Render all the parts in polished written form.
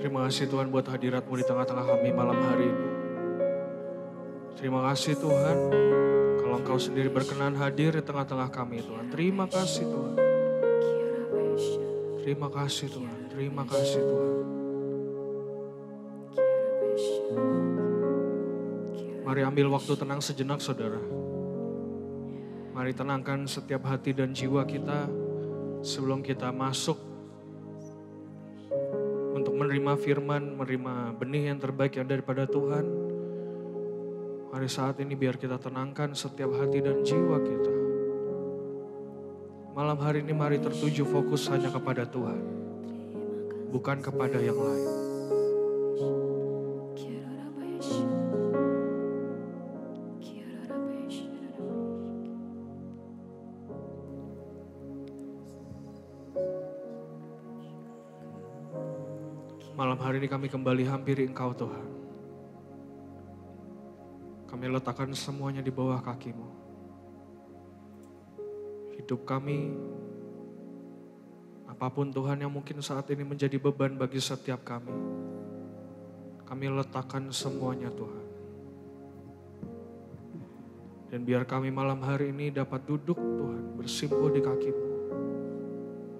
Terima kasih Tuhan buat hadirat-Mu di tengah-tengah kami malam hari ini. Terima kasih Tuhan, kalau Engkau sendiri berkenan hadir di tengah-tengah kami Tuhan. Terima kasih Tuhan. Terima kasih Tuhan, terima kasih Tuhan. Mari ambil waktu tenang sejenak saudara. Mari tenangkan setiap hati dan jiwa kita sebelum kita masuk untuk menerima firman, menerima benih yang terbaik yang daripada Tuhan. Mari saat ini biar kita tenangkan setiap hati dan jiwa kita. Malam hari ini mari tertuju fokus hanya kepada Tuhan, bukan kepada yang lain. Malam hari ini kami kembali hampiri Engkau Tuhan. Kami letakkan semuanya di bawah kaki-Mu. Hidup kami, apapun Tuhan yang mungkin saat ini menjadi beban bagi setiap kami. Kami letakkan semuanya Tuhan. Dan biar kami malam hari ini dapat duduk Tuhan, bersimpuh di kaki-Mu.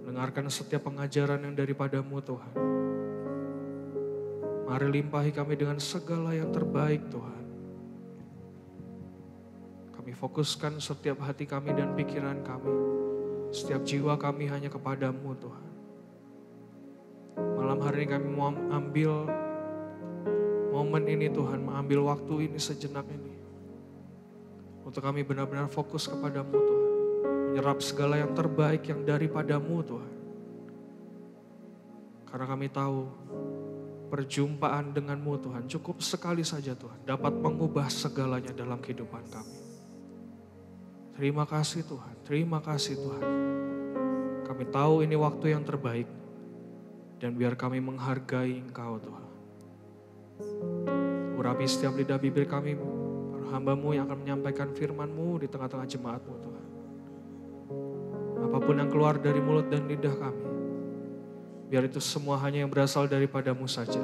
Mendengarkan setiap pengajaran yang daripada-Mu Tuhan. Mari limpahi kami dengan segala yang terbaik Tuhan. Kami fokuskan setiap hati kami dan pikiran kami. Setiap jiwa kami hanya kepada-Mu Tuhan. Malam hari ini kami mau ambil momen ini Tuhan. Mengambil waktu ini sejenak ini. Untuk kami benar-benar fokus kepada-Mu Tuhan. Menyerap segala yang terbaik yang daripada-Mu Tuhan. Karena kami tahu perjumpaan dengan-Mu Tuhan cukup sekali saja Tuhan. Dapat mengubah segalanya dalam kehidupan kami. Terima kasih Tuhan, terima kasih Tuhan. Kami tahu ini waktu yang terbaik. Dan biar kami menghargai Engkau Tuhan. Urapi setiap lidah bibir kami, para hamba-Mu yang akan menyampaikan firman-Mu di tengah-tengah jemaat-Mu Tuhan. Apapun yang keluar dari mulut dan lidah kami, biar itu semua hanya yang berasal daripada-Mu saja.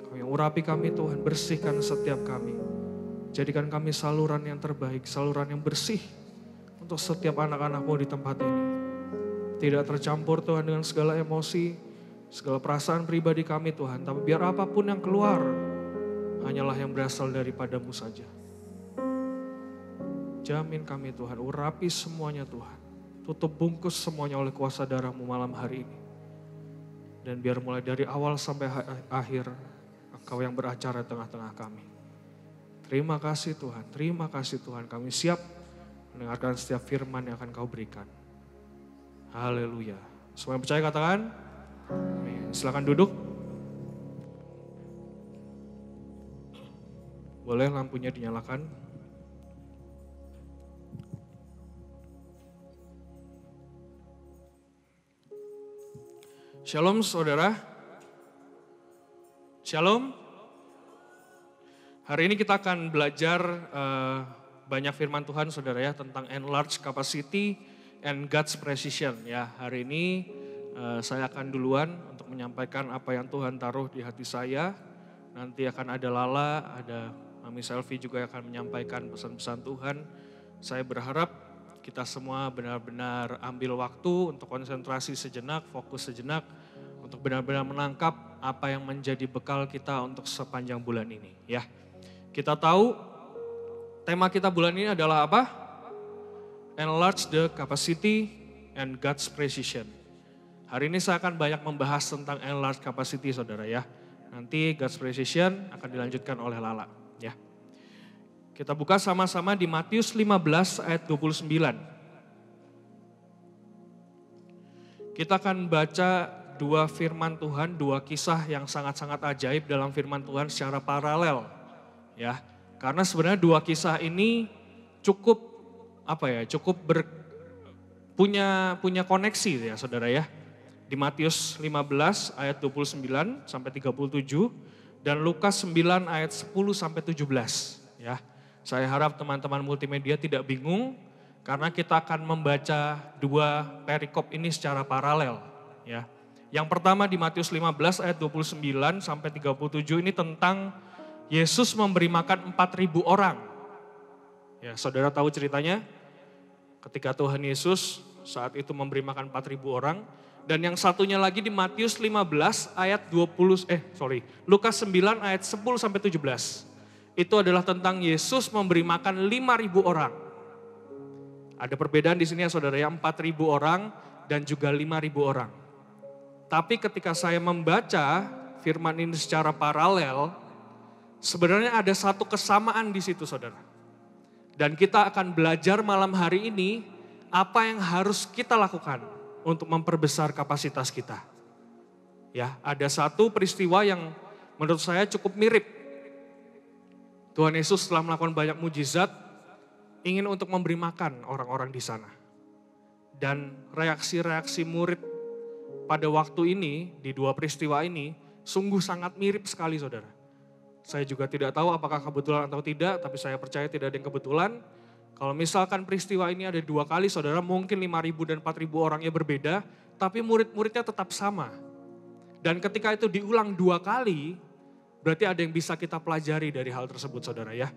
Kau yang urapi kami Tuhan, bersihkan setiap kami. Jadikan kami saluran yang terbaik, saluran yang bersih untuk setiap anak-anak-Mu di tempat ini. Tidak tercampur Tuhan dengan segala emosi, segala perasaan pribadi kami Tuhan. Tapi biar apapun yang keluar, hanyalah yang berasal daripada-Mu saja. Jamin kami Tuhan, urapi semuanya Tuhan. Tutup bungkus semuanya oleh kuasa darah-Mu malam hari ini. Dan biar mulai dari awal sampai akhir, Engkau yang beracara di tengah-tengah kami. Terima kasih Tuhan, terima kasih Tuhan. Kami siap mendengarkan setiap firman yang akan Kau berikan. Haleluya. Semua yang percaya katakan, amin. Silakan duduk. Boleh lampunya dinyalakan. Shalom saudara. Shalom. Hari ini kita akan belajar banyak firman Tuhan saudara ya tentang enlarge capacity and God's precision ya. Hari ini saya akan duluan untuk menyampaikan apa yang Tuhan taruh di hati saya. Nanti akan ada Lala, ada Mami Selvi juga yang akan menyampaikan pesan-pesan Tuhan. Saya berharap kita semua benar-benar ambil waktu untuk konsentrasi sejenak, fokus sejenak. Untuk benar-benar menangkap apa yang menjadi bekal kita untuk sepanjang bulan ini ya. Kita tahu tema kita bulan ini adalah apa? Enlarge the capacity and God's precision. Hari ini saya akan banyak membahas tentang enlarge capacity saudara ya. Nanti God's precision akan dilanjutkan oleh Lala ya. Kita buka sama-sama di Matius 15 ayat 29. Kita akan baca dua firman Tuhan, dua kisah yang sangat-sangat ajaib dalam firman Tuhan secara paralel. Ya, karena sebenarnya dua kisah ini cukup punya koneksi ya saudara ya. Di Matius 15 ayat 29 sampai 37 dan Lukas 9 ayat 10 sampai 17 ya. Saya harap teman-teman multimedia tidak bingung karena kita akan membaca dua perikop ini secara paralel ya. Yang pertama di Matius 15 ayat 29 sampai 37 ini tentang Yesus memberi makan 4.000 orang. Ya, saudara tahu ceritanya? Ketika Tuhan Yesus saat itu memberi makan 4.000 orang. Dan yang satunya lagi di Matius 15 ayat Lukas 9 ayat 10 sampai 17. Itu adalah tentang Yesus memberi makan 5.000 orang. Ada perbedaan di sini ya saudara ya, 4.000 orang dan juga 5.000 orang. Tapi ketika saya membaca firman ini secara paralel, sebenarnya ada satu kesamaan di situ saudara. Dan kita akan belajar malam hari ini apa yang harus kita lakukan untuk memperbesar kapasitas kita. Ya, ada satu peristiwa yang menurut saya cukup mirip. Tuhan Yesus setelah melakukan banyak mujizat, ingin untuk memberi makan orang-orang di sana. Dan reaksi-reaksi murid pada waktu ini, di dua peristiwa ini, sungguh sangat mirip sekali saudara. Saya juga tidak tahu apakah kebetulan atau tidak, tapi saya percaya tidak ada yang kebetulan. Kalau misalkan peristiwa ini ada 2 kali saudara, mungkin 5.000 dan 4.000 orangnya berbeda, tapi murid-muridnya tetap sama. Dan ketika itu diulang 2 kali, berarti ada yang bisa kita pelajari dari hal tersebut saudara ya.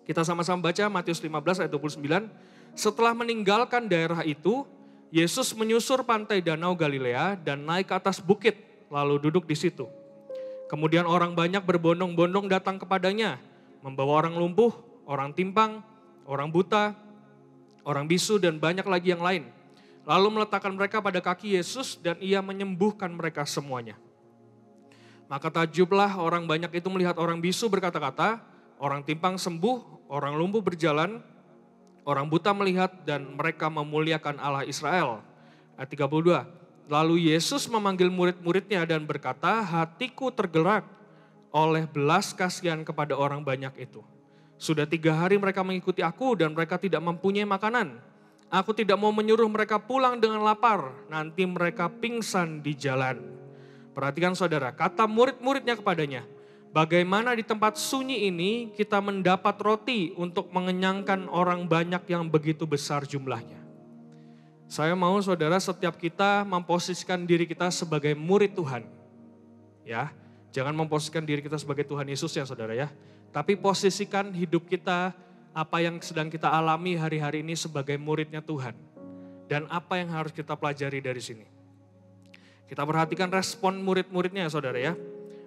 Kita sama-sama baca Matius 15 ayat 29. Setelah meninggalkan daerah itu, Yesus menyusur pantai Danau Galilea dan naik ke atas bukit, lalu duduk di situ. Kemudian orang banyak berbondong-bondong datang kepadanya, membawa orang lumpuh, orang timpang, orang buta, orang bisu dan banyak lagi yang lain. Lalu meletakkan mereka pada kaki Yesus dan ia menyembuhkan mereka semuanya. Maka takjublah orang banyak itu melihat orang bisu berkata-kata, orang timpang sembuh, orang lumpuh berjalan, orang buta melihat dan mereka memuliakan Allah Israel. Ayat 32. Lalu Yesus memanggil murid-muridnya dan berkata, hatiku tergerak oleh belas kasihan kepada orang banyak itu. Sudah 3 hari mereka mengikuti aku dan mereka tidak mempunyai makanan. Aku tidak mau menyuruh mereka pulang dengan lapar, nanti mereka pingsan di jalan. Perhatikan saudara, kata murid-muridnya kepadanya, bagaimana di tempat sunyi ini kita mendapat roti untuk mengenyangkan orang banyak yang begitu besar jumlahnya. Saya mau saudara setiap kita memposisikan diri kita sebagai murid Tuhan. Ya, jangan memposisikan diri kita sebagai Tuhan Yesus ya saudara ya. Tapi posisikan hidup kita, apa yang sedang kita alami hari-hari ini sebagai muridnya Tuhan. Dan apa yang harus kita pelajari dari sini. Kita perhatikan respon murid-muridnya ya saudara ya.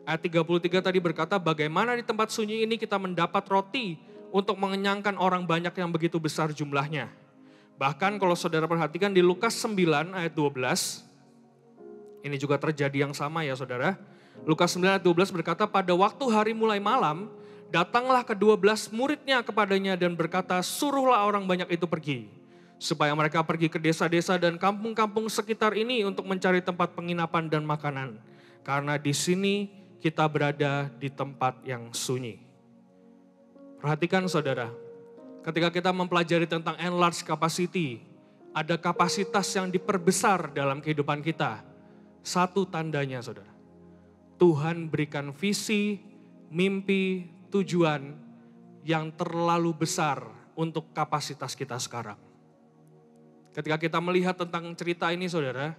Ayat 33 tadi berkata, bagaimana di tempat sunyi ini kita mendapat roti untuk mengenyangkan orang banyak yang begitu besar jumlahnya. Bahkan kalau saudara perhatikan di Lukas 9 ayat 12, ini juga terjadi yang sama ya saudara. Lukas 9 ayat 12 berkata, pada waktu hari mulai malam, datanglah ke-12 muridnya kepadanya dan berkata, suruhlah orang banyak itu pergi. Supaya mereka pergi ke desa-desa dan kampung-kampung sekitar ini untuk mencari tempat penginapan dan makanan. Karena di sini kita berada di tempat yang sunyi. Perhatikan saudara, ketika kita mempelajari tentang enlarged capacity, ada kapasitas yang diperbesar dalam kehidupan kita. Satu tandanya saudara, Tuhan berikan visi, mimpi, tujuan yang terlalu besar untuk kapasitas kita sekarang. Ketika kita melihat tentang cerita ini saudara,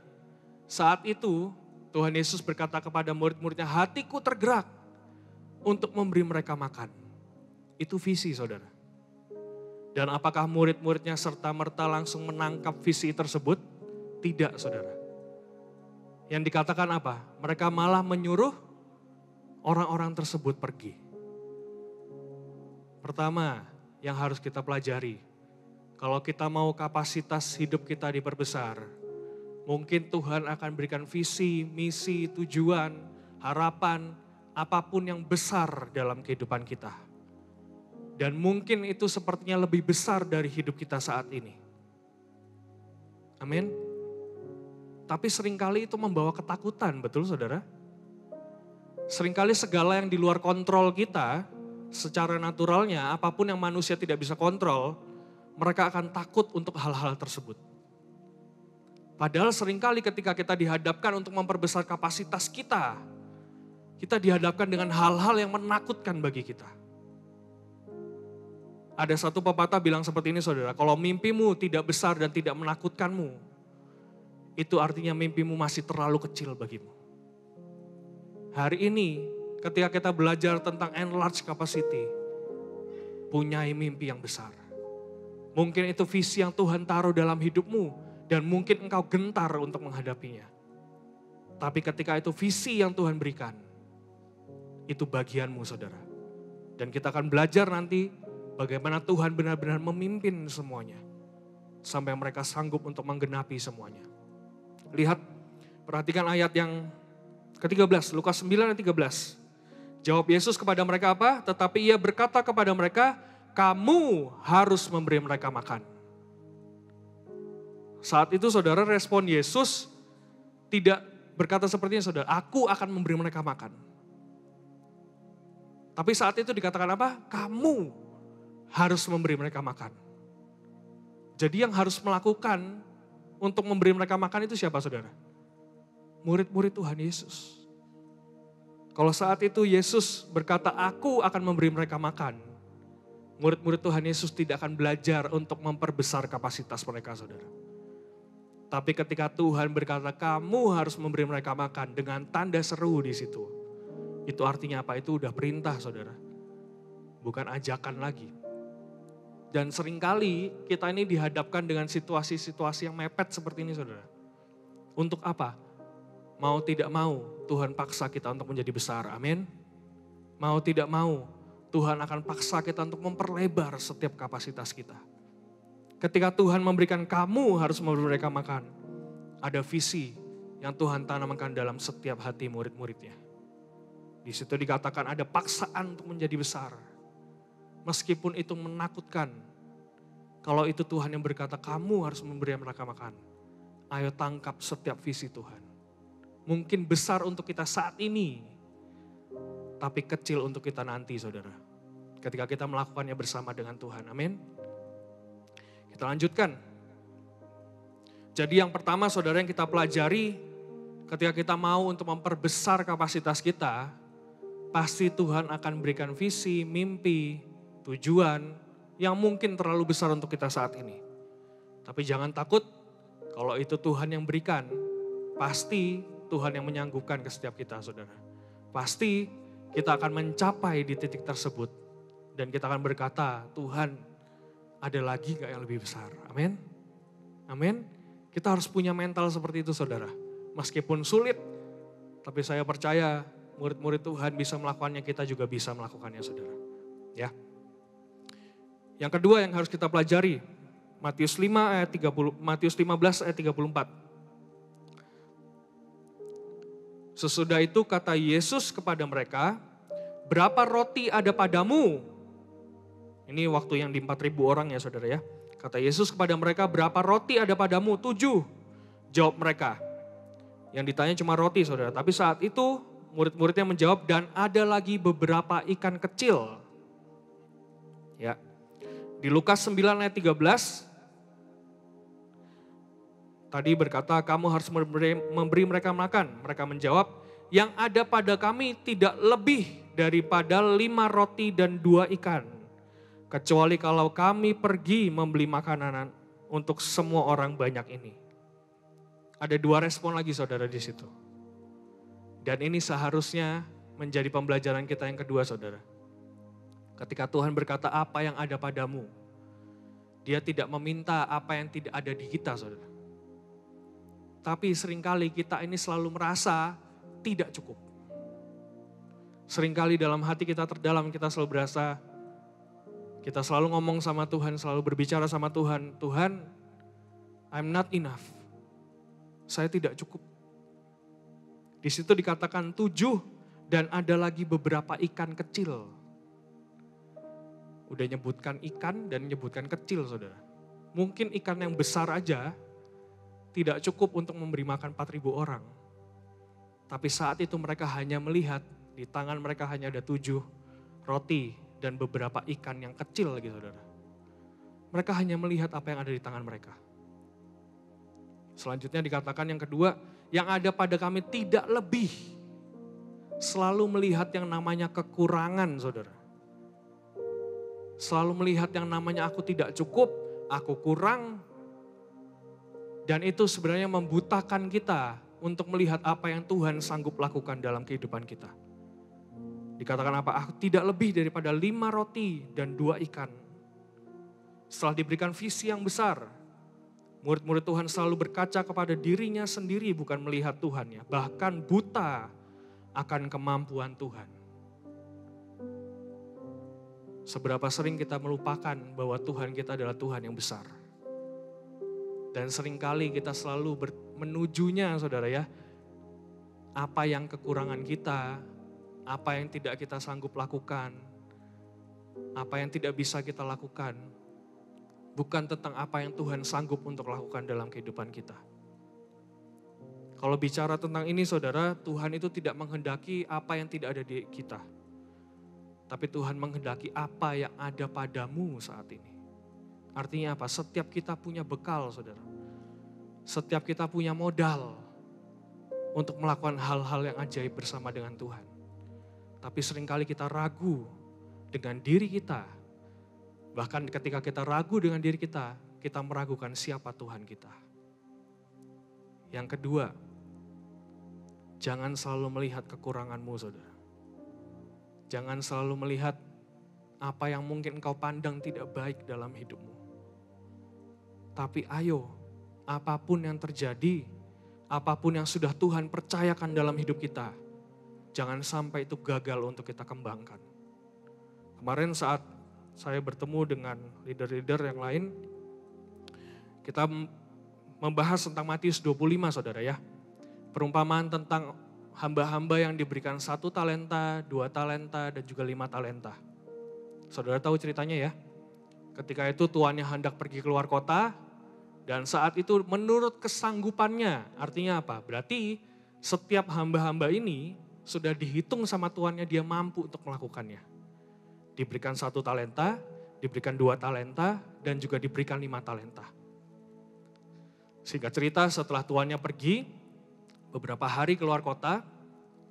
saat itu Tuhan Yesus berkata kepada murid-muridnya, hatiku tergerak untuk memberi mereka makan. Itu visi saudara. Dan apakah murid-muridnya serta-merta langsung menangkap visi tersebut? Tidak saudara. Yang dikatakan apa? Mereka malah menyuruh orang-orang tersebut pergi. Pertama, yang harus kita pelajari, kalau kita mau kapasitas hidup kita diperbesar, mungkin Tuhan akan berikan visi, misi, tujuan, harapan, apapun yang besar dalam kehidupan kita. Dan mungkin itu sepertinya lebih besar dari hidup kita saat ini. Amin. Tapi seringkali itu membawa ketakutan, betul saudara? Seringkali segala yang di luar kontrol kita, secara naturalnya, apapun yang manusia tidak bisa kontrol, mereka akan takut untuk hal-hal tersebut. Padahal seringkali ketika kita dihadapkan untuk memperbesar kapasitas kita dihadapkan dengan hal-hal yang menakutkan bagi kita. Ada satu pepatah bilang seperti ini saudara, kalau mimpimu tidak besar dan tidak menakutkanmu, itu artinya mimpimu masih terlalu kecil bagimu. Hari ini ketika kita belajar tentang enlarge capacity, punyai mimpi yang besar. Mungkin itu visi yang Tuhan taruh dalam hidupmu dan mungkin engkau gentar untuk menghadapinya. Tapi ketika itu visi yang Tuhan berikan, itu bagianmu saudara. Dan kita akan belajar nanti bagaimana Tuhan benar-benar memimpin semuanya. Sampai mereka sanggup untuk menggenapi semuanya. Lihat, perhatikan ayat yang ke-13, Lukas 9 ayat 13. Jawab Yesus kepada mereka apa? Tetapi ia berkata kepada mereka, kamu harus memberi mereka makan. Saat itu saudara respon Yesus tidak berkata seperti ini saudara, aku akan memberi mereka makan. Tapi saat itu dikatakan apa? Kamu harus memberi mereka makan. Jadi yang harus melakukan untuk memberi mereka makan itu siapa saudara? Murid-murid Tuhan Yesus. Kalau saat itu Yesus berkata, aku akan memberi mereka makan. Murid-murid Tuhan Yesus tidak akan belajar untuk memperbesar kapasitas mereka saudara. Tapi ketika Tuhan berkata, kamu harus memberi mereka makan dengan tanda seru di situ. Itu artinya apa? Itu udah perintah saudara. Bukan ajakan lagi. Dan seringkali kita ini dihadapkan dengan situasi-situasi yang mepet seperti ini saudara. Untuk apa? Mau tidak mau Tuhan paksa kita untuk menjadi besar. Amin. Mau tidak mau Tuhan akan paksa kita untuk memperlebar setiap kapasitas kita. Ketika Tuhan memberikan kamu harus memberi mereka makan. Ada visi yang Tuhan tanamkan dalam setiap hati murid-muridnya. Di situ dikatakan ada paksaan untuk menjadi besar. Meskipun itu menakutkan. Kalau itu Tuhan yang berkata kamu harus memberi mereka makan. Ayo tangkap setiap visi Tuhan. Mungkin besar untuk kita saat ini. Tapi kecil untuk kita nanti saudara. Ketika kita melakukannya bersama dengan Tuhan. Amin. Kita lanjutkan. Jadi yang pertama saudara yang kita pelajari. Ketika kita mau untuk memperbesar kapasitas kita. Pasti Tuhan akan berikan visi, mimpi, tujuan yang mungkin terlalu besar untuk kita saat ini. Tapi jangan takut kalau itu Tuhan yang berikan. Pasti Tuhan yang menyanggupkan ke setiap kita saudara. Pasti kita akan mencapai di titik tersebut. Dan kita akan berkata, Tuhan ada lagi gak yang lebih besar? Amin. Amin. Kita harus punya mental seperti itu saudara. Meskipun sulit, tapi saya percaya murid-murid Tuhan bisa melakukannya, kita juga bisa melakukannya saudara. Ya. Yang kedua yang harus kita pelajari, Matius 15 ayat 34. Sesudah itu kata Yesus kepada mereka, berapa roti ada padamu? Ini waktu yang di 4.000 orang ya saudara ya. Kata Yesus kepada mereka, berapa roti ada padamu? 7. Jawab mereka. Yang ditanya cuma roti saudara. Tapi saat itu murid-muridnya menjawab, dan ada lagi beberapa ikan kecil. Ya. Di Lukas 9 ayat 13. Tadi berkata, kamu harus memberi mereka makan. Mereka menjawab, yang ada pada kami tidak lebih daripada 5 roti dan 2 ikan. Kecuali kalau kami pergi membeli makanan untuk semua orang banyak ini. Ada 2 respon lagi saudara di situ. Dan ini seharusnya menjadi pembelajaran kita yang kedua saudara. Ketika Tuhan berkata apa yang ada padamu. Dia tidak meminta apa yang tidak ada di kita saudara. Tapi seringkali kita ini selalu merasa tidak cukup. Seringkali dalam hati kita terdalam kita selalu berasa, kita selalu ngomong sama Tuhan, selalu berbicara sama Tuhan. Tuhan, I'm not enough. Saya tidak cukup. Di situ dikatakan 7 dan ada lagi beberapa ikan kecil. Udah nyebutkan ikan dan nyebutkan kecil saudara. Mungkin ikan yang besar aja tidak cukup untuk memberi makan 4.000 orang. Tapi saat itu mereka hanya melihat di tangan mereka hanya ada 7 roti dan beberapa ikan yang kecil lagi saudara. Mereka hanya melihat apa yang ada di tangan mereka. Selanjutnya dikatakan yang kedua, yang ada pada kami tidak lebih. Selalu melihat yang namanya kekurangan saudara. Selalu melihat yang namanya aku tidak cukup, aku kurang. Dan itu sebenarnya membutakan kita untuk melihat apa yang Tuhan sanggup lakukan dalam kehidupan kita. Dikatakan apa? Aku tidak lebih daripada 5 roti dan 2 ikan. Setelah diberikan visi yang besar, murid-murid Tuhan selalu berkaca kepada dirinya sendiri bukan melihat Tuhan ya. Bahkan buta akan kemampuan Tuhan. Seberapa sering kita melupakan bahwa Tuhan kita adalah Tuhan yang besar. Dan seringkali kita selalu menujunya saudara ya. Apa yang kekurangan kita, apa yang tidak kita sanggup lakukan, apa yang tidak bisa kita lakukan. Bukan tentang apa yang Tuhan sanggup untuk lakukan dalam kehidupan kita. Kalau bicara tentang ini saudara, Tuhan itu tidak menghendaki apa yang tidak ada di kita. Tapi Tuhan menghendaki apa yang ada padamu saat ini. Artinya apa? Setiap kita punya bekal saudara. Setiap kita punya modal untuk melakukan hal-hal yang ajaib bersama dengan Tuhan. Tapi seringkali kita ragu dengan diri kita. Bahkan ketika kita ragu dengan diri kita meragukan siapa Tuhan kita. Yang kedua, jangan selalu melihat kekuranganmu saudara. Jangan selalu melihat apa yang mungkin engkau pandang tidak baik dalam hidupmu. Tapi ayo, apapun yang terjadi, apapun yang sudah Tuhan percayakan dalam hidup kita, jangan sampai itu gagal untuk kita kembangkan. Kemarin saat saya bertemu dengan leader-leader yang lain, kita membahas tentang Matius 25 saudara ya. Perumpamaan tentang hamba-hamba yang diberikan 1 talenta, 2 talenta, dan juga 5 talenta. Saudara tahu ceritanya ya. Ketika itu tuannya hendak pergi keluar kota, dan saat itu menurut kesanggupannya, artinya apa? Berarti setiap hamba-hamba ini sudah dihitung sama tuannya dia mampu untuk melakukannya. Diberikan 1 talenta, diberikan 2 talenta, dan juga diberikan 5 talenta. Singkat cerita setelah tuannya pergi, beberapa hari keluar kota,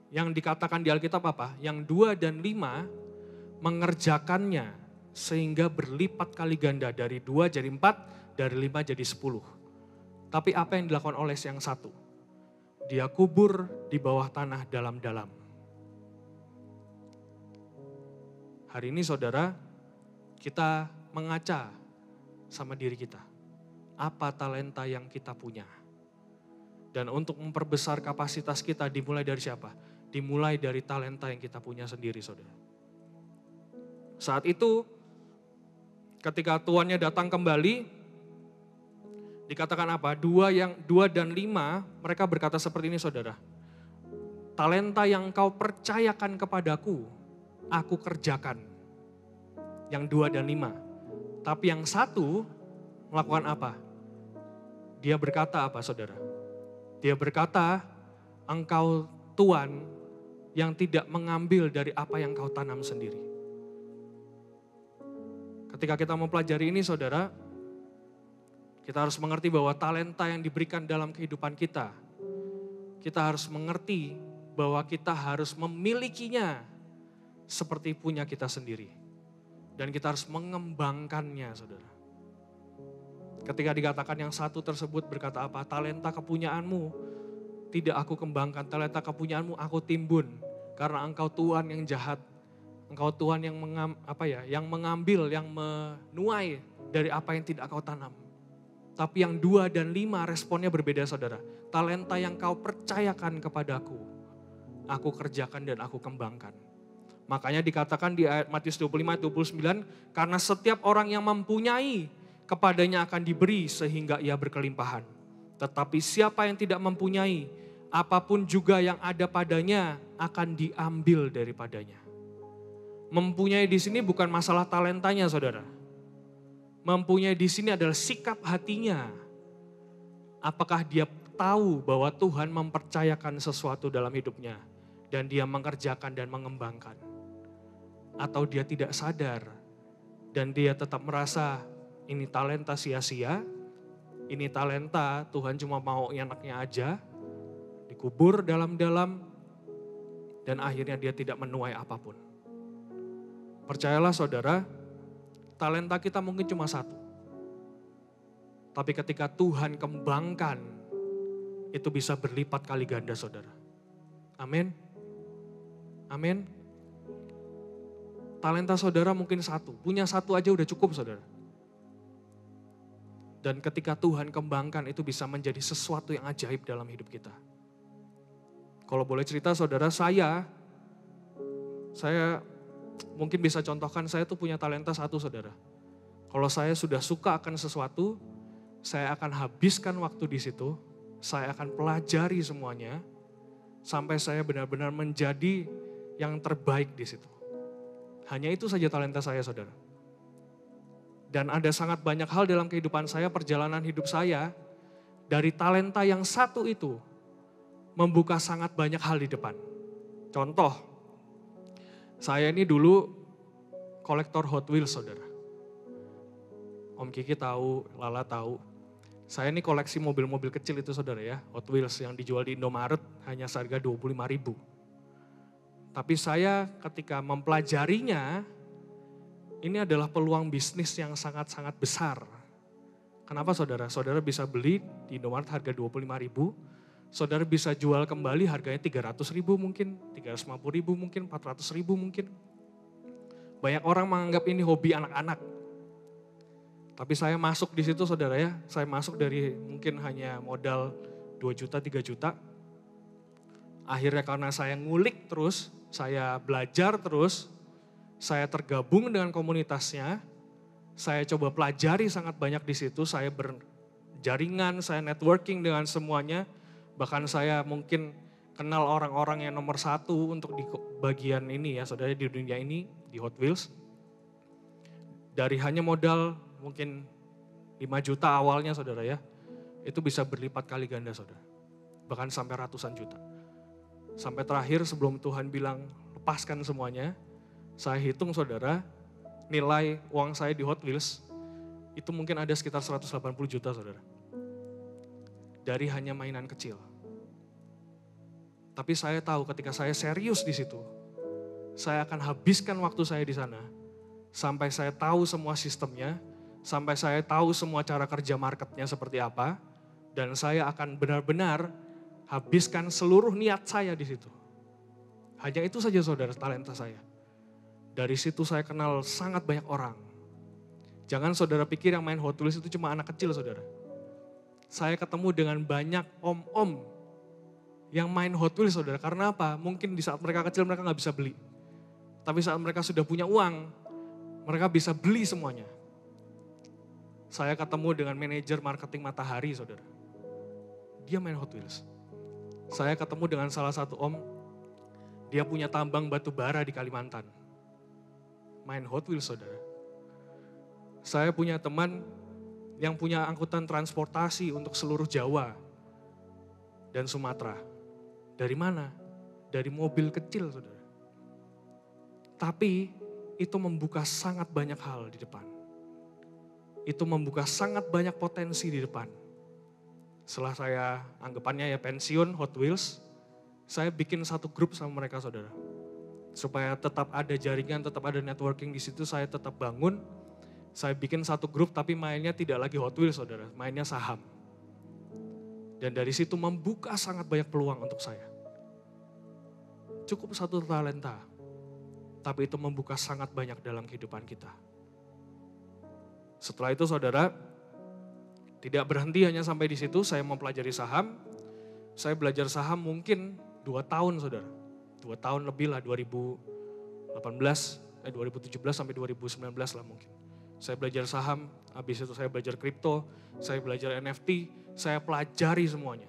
yang dikatakan di Alkitab apa? Yang 2 dan 5 mengerjakannya sehingga berlipat kali ganda dari 2 jadi 4, dari 5 jadi 10. Tapi apa yang dilakukan oleh yang 1? Dia kubur di bawah tanah dalam-dalam. Hari ini saudara, kita mengaca sama diri kita. Apa talenta yang kita punya? Dan untuk memperbesar kapasitas kita dimulai dari siapa? Dimulai dari talenta yang kita punya sendiri saudara. Saat itu ketika tuannya datang kembali, dikatakan apa? 2 dan 5 mereka berkata seperti ini saudara. Talenta yang kau percayakan kepadaku, aku kerjakan. Yang 2 dan 5. Tapi yang 1 melakukan apa? Dia berkata apa saudara? Dia berkata, engkau Tuhan yang tidak mengambil dari apa yang kau tanam sendiri. Ketika kita mempelajari ini saudara, kita harus mengerti bahwa talenta yang diberikan dalam kehidupan kita harus mengerti bahwa kita harus memilikinya seperti punya kita sendiri. Dan kita harus mengembangkannya saudara. Ketika dikatakan yang 1 tersebut berkata apa? Talenta kepunyaanmu tidak aku kembangkan, talenta kepunyaanmu aku timbun. Karena engkau Tuhan yang jahat. Engkau Tuhan yang mengambil, yang menuai dari apa yang tidak kau tanam. Tapi yang 2 dan 5 responnya berbeda saudara. Talenta yang kau percayakan kepadaku, aku kerjakan dan aku kembangkan. Makanya dikatakan di ayat Matius 25-29, karena setiap orang yang mempunyai, kepadanya akan diberi sehingga ia berkelimpahan. Tetapi siapa yang tidak mempunyai, apapun juga yang ada padanya akan diambil daripadanya. Mempunyai di sini bukan masalah talentanya saudara. Mempunyai di sini adalah sikap hatinya. Apakah dia tahu bahwa Tuhan mempercayakan sesuatu dalam hidupnya dan dia mengerjakan dan mengembangkan? Atau dia tidak sadar dan dia tetap merasa ini talenta sia-sia, ini talenta Tuhan cuma mau enaknya aja, dikubur dalam-dalam dan akhirnya dia tidak menuai apapun. Percayalah saudara, talenta kita mungkin cuma 1. Tapi ketika Tuhan kembangkan, itu bisa berlipat kali ganda saudara. Amin. Amin. Talenta saudara mungkin satu, punya satu aja udah cukup saudara. Dan ketika Tuhan kembangkan itu bisa menjadi sesuatu yang ajaib dalam hidup kita. Kalau boleh cerita saudara, saya mungkin bisa contohkan, saya tuh punya talenta satu saudara. Kalau saya sudah suka akan sesuatu, saya akan habiskan waktu di situ, saya akan pelajari semuanya, sampai saya benar-benar menjadi yang terbaik di situ. Hanya itu saja talenta saya saudara. Dan ada sangat banyak hal dalam kehidupan saya, perjalanan hidup saya, dari talenta yang satu itu, membuka sangat banyak hal di depan. Contoh, saya ini dulu kolektor Hot Wheels saudara. Om Kiki tahu, Lala tahu. Saya ini koleksi mobil-mobil kecil itu saudara ya, Hot Wheels yang dijual di Indomaret hanya seharga 25.000. Tapi saya ketika mempelajarinya, ini adalah peluang bisnis yang sangat-sangat besar. Kenapa saudara? Saudara bisa beli di Indomaret harga 25.000, saudara bisa jual kembali harganya 300.000 mungkin, 350.000 mungkin, 400.000 mungkin. Banyak orang menganggap ini hobi anak-anak. Tapi saya masuk di situ saudara ya, saya masuk dari mungkin hanya modal 2 juta, 3 juta. Akhirnya karena saya ngulik terus, saya belajar terus, saya tergabung dengan komunitasnya, saya coba pelajari sangat banyak di situ, saya berjaringan, saya networking dengan semuanya. Bahkan saya mungkin kenal orang-orang yang nomor 1 untuk di bagian ini ya saudara, di dunia ini, di Hot Wheels. Dari hanya modal mungkin 5 juta awalnya saudara ya, itu bisa berlipat kali ganda saudara. Bahkan sampai ratusan juta. Sampai terakhir sebelum Tuhan bilang lepaskan semuanya, saya hitung saudara, nilai uang saya di Hot Wheels, itu mungkin ada sekitar 180 juta saudara. Dari hanya mainan kecil. Tapi saya tahu ketika saya serius di situ, saya akan habiskan waktu saya di sana. Sampai saya tahu semua sistemnya, sampai saya tahu semua cara kerja marketnya seperti apa, dan saya akan benar-benar habiskan seluruh niat saya di situ. Hanya itu saja saudara talenta saya. Dari situ saya kenal sangat banyak orang. Jangan saudara pikir yang main Hot Wheels itu cuma anak kecil saudara. Saya ketemu dengan banyak om-om yang main Hot Wheels saudara. Karena apa? Mungkin di saat mereka kecil mereka gak bisa beli. Tapi saat mereka sudah punya uang, mereka bisa beli semuanya. Saya ketemu dengan manajer marketing Matahari saudara. Dia main Hot Wheels. Saya ketemu dengan salah satu om, dia punya tambang batu bara di Kalimantan. Main Hot Wheels saudara. Saya punya teman yang punya angkutan transportasi untuk seluruh Jawa dan Sumatera. Dari mana? Dari mobil kecil saudara. Tapi itu membuka sangat banyak hal di depan. Itu membuka sangat banyak potensi di depan. Setelah saya anggapannya ya pensiun Hot Wheels, saya bikin satu grup sama mereka saudara. Supaya tetap ada jaringan, tetap ada networking di situ, saya tetap bangun. Saya bikin satu grup tapi mainnya tidak lagi Hot Wheels saudara, mainnya saham. Dan dari situ membuka sangat banyak peluang untuk saya. Cukup satu talenta, tapi itu membuka sangat banyak dalam kehidupan kita. Setelah itu saudara, tidak berhenti hanya sampai di situ, saya mempelajari saham. Saya belajar saham mungkin 2 tahun saudara. 2 tahun lebih lah, 2017 sampai 2019 lah mungkin. Saya belajar saham, habis itu saya belajar kripto, saya belajar NFT, saya pelajari semuanya.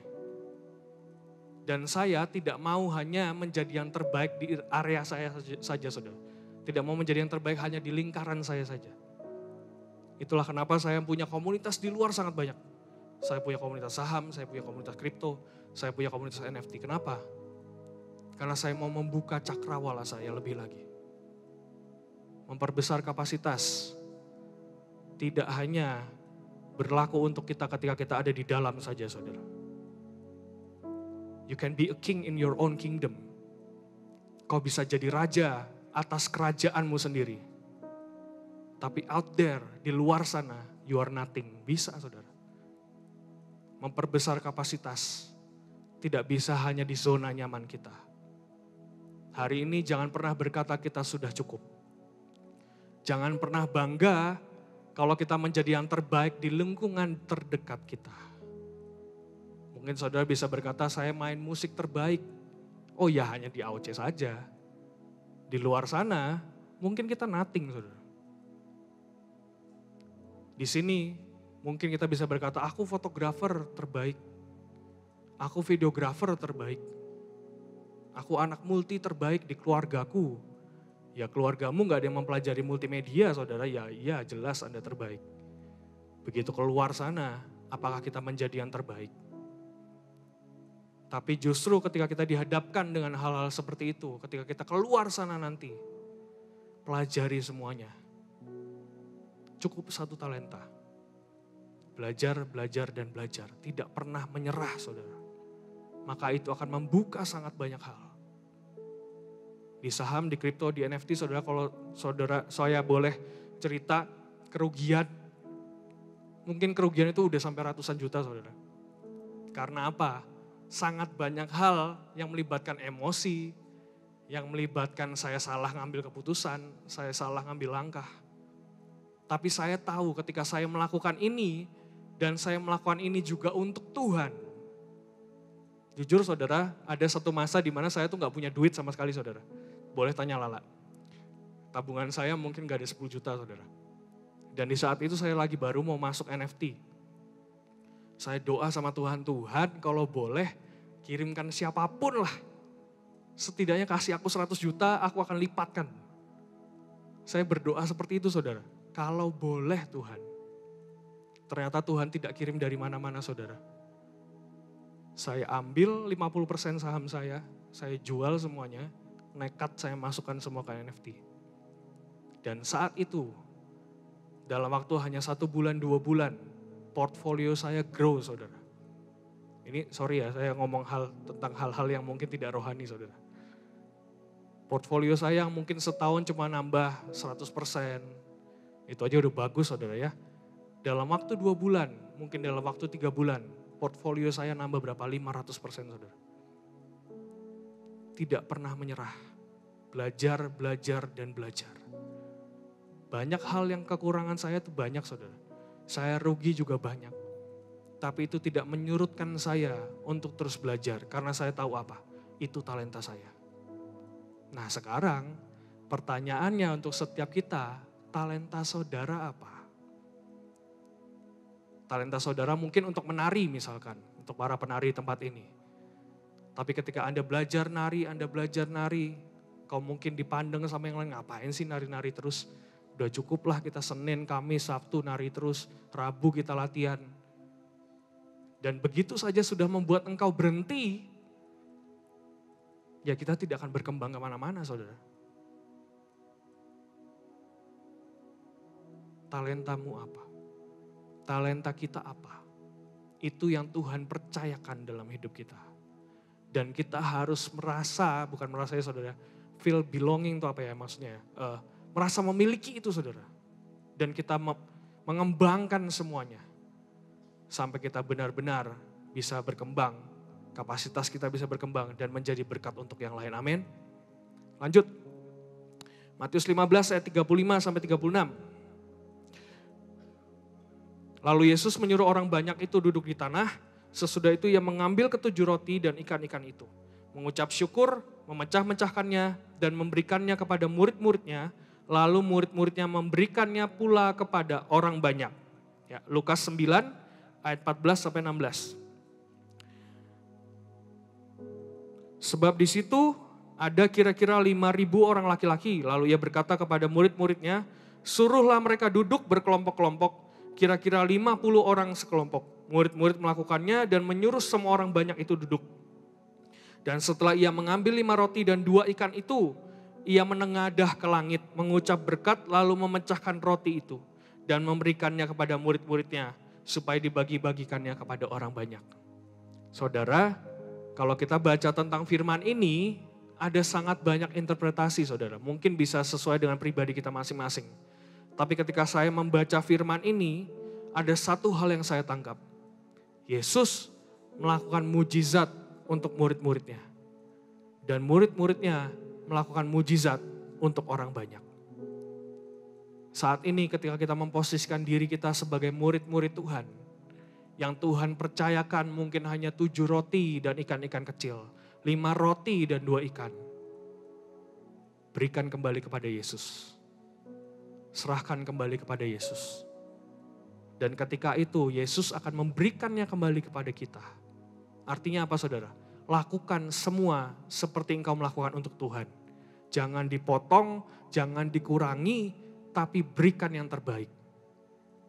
Dan saya tidak mau hanya menjadi yang terbaik di area saya saja saudara. Tidak mau menjadi yang terbaik hanya di lingkaran saya saja. Itulah kenapa saya punya komunitas di luar sangat banyak. Saya punya komunitas saham, saya punya komunitas kripto, saya punya komunitas NFT. Kenapa? Karena saya mau membuka cakrawala saya lebih lagi. Memperbesar kapasitas. Tidak hanya berlaku untuk kita ketika kita ada di dalam saja saudara. You can be a king in your own kingdom. Kau bisa jadi raja atas kerajaanmu sendiri. Tapi out there, di luar sana, you are nothing. Bisa saudara. memperbesar kapasitas, tidak bisa hanya di zona nyaman kita. Hari ini jangan pernah berkata kita sudah cukup. Jangan pernah bangga kalau kita menjadi yang terbaik di lingkungan terdekat kita. Mungkin saudara bisa berkata, saya main musik terbaik. Oh ya, hanya di AOC saja. Di luar sana, mungkin kita nothing, saudara. Di sini, mungkin kita bisa berkata, aku fotografer terbaik. Aku videografer terbaik. Aku anak multi terbaik di keluargaku. Ya keluargamu gak ada yang mempelajari multimedia, saudara. Ya iya, jelas Anda terbaik. Begitu keluar sana, apakah kita menjadi yang terbaik? Tapi justru ketika kita dihadapkan dengan hal-hal seperti itu, ketika kita keluar sana nanti, pelajari semuanya. Cukup satu talenta. Belajar, belajar, dan belajar. Tidak pernah menyerah, saudara. Maka itu akan membuka sangat banyak hal. Di saham, di kripto, di NFT, saudara, kalau saya boleh cerita kerugian, mungkin kerugian itu udah sampai ratusan juta, saudara. Karena apa? Sangat banyak hal yang melibatkan emosi, yang melibatkan saya salah ngambil keputusan, saya salah ngambil langkah. Tapi saya tahu ketika saya melakukan ini, dan saya melakukan ini juga untuk Tuhan. Jujur saudara, ada satu masa di mana saya tuh gak punya duit sama sekali, saudara. Boleh tanya Lala. Tabungan saya mungkin gak ada 10 juta, saudara. Dan di saat itu saya lagi baru mau masuk NFT. Saya doa sama Tuhan, Tuhan kalau boleh kirimkan siapapun lah. Setidaknya kasih aku 100 juta, aku akan lipatkan. Saya berdoa seperti itu, saudara. Kalau boleh Tuhan. Ternyata Tuhan tidak kirim dari mana-mana, saudara. Saya ambil 50% saham saya jual semuanya, nekat saya masukkan semua ke NFT. Dan saat itu, dalam waktu hanya 1 bulan, 2 bulan, portfolio saya grow, saudara. Ini sorry ya, saya ngomong tentang hal-hal yang mungkin tidak rohani, saudara. Portfolio saya yang mungkin setahun cuma nambah 100%, itu aja udah bagus, saudara ya. Dalam waktu 2 bulan, mungkin dalam waktu 3 bulan, portfolio saya nambah berapa? 500%, saudara. Tidak pernah menyerah. Belajar, belajar, dan belajar. Banyak hal yang kekurangan saya itu banyak, saudara. Saya rugi juga banyak. Tapi itu tidak menyurutkan saya untuk terus belajar. Karena saya tahu apa? Itu talenta saya. Nah sekarang pertanyaannya untuk setiap kita, talenta saudara apa? Talenta saudara mungkin untuk menari misalkan, untuk para penari tempat ini. Tapi ketika Anda belajar nari, kau mungkin dipandang sama yang lain, ngapain sih nari-nari terus? Udah cukuplah kita Senin, Kamis, Sabtu nari terus, Rabu kita latihan. Dan begitu saja sudah membuat engkau berhenti, ya kita tidak akan berkembang kemana-mana, saudara. Talentamu apa? Talenta kita apa? Itu yang Tuhan percayakan dalam hidup kita. Dan kita harus merasa, bukan merasa ya saudara, feel belonging itu apa ya maksudnya? Merasa memiliki itu saudara. Dan kita mengembangkan semuanya. Sampai kita benar-benar bisa berkembang. Kapasitas kita bisa berkembang dan menjadi berkat untuk yang lain. Amin. Lanjut. Matius 15 ayat 35 sampai 36. Lalu Yesus menyuruh orang banyak itu duduk di tanah, sesudah itu ia mengambil 7 roti dan ikan-ikan itu. Mengucap syukur, memecah-mecahkannya dan memberikannya kepada murid-muridnya, lalu murid-muridnya memberikannya pula kepada orang banyak. Ya, Lukas 9 ayat 14 sampai 16. Sebab di situ ada kira-kira 5.000 orang laki-laki, lalu ia berkata kepada murid-muridnya, suruhlah mereka duduk berkelompok-kelompok, kira-kira 50 orang sekelompok. Murid-murid melakukannya dan menyuruh semua orang banyak itu duduk. Dan setelah ia mengambil 5 roti dan 2 ikan itu, ia menengadah ke langit, mengucap berkat lalu memecahkan roti itu. Dan memberikannya kepada murid-muridnya supaya dibagi-bagikannya kepada orang banyak. Saudara, kalau kita baca tentang firman ini, ada sangat banyak interpretasi saudara. Mungkin bisa sesuai dengan pribadi kita masing-masing. Tapi ketika saya membaca firman ini, ada satu hal yang saya tangkap. Yesus melakukan mujizat untuk murid-muridnya. Dan murid-muridnya melakukan mujizat untuk orang banyak. Saat ini ketika kita memposisikan diri kita sebagai murid-murid Tuhan, yang Tuhan percayakan mungkin hanya 7 roti dan ikan-ikan kecil, 5 roti dan 2 ikan. Berikan kembali kepada Yesus. Serahkan kembali kepada Yesus. Dan ketika itu Yesus akan memberikannya kembali kepada kita. Artinya apa saudara? Lakukan semua seperti engkau melakukan untuk Tuhan. Jangan dipotong, jangan dikurangi, tapi berikan yang terbaik.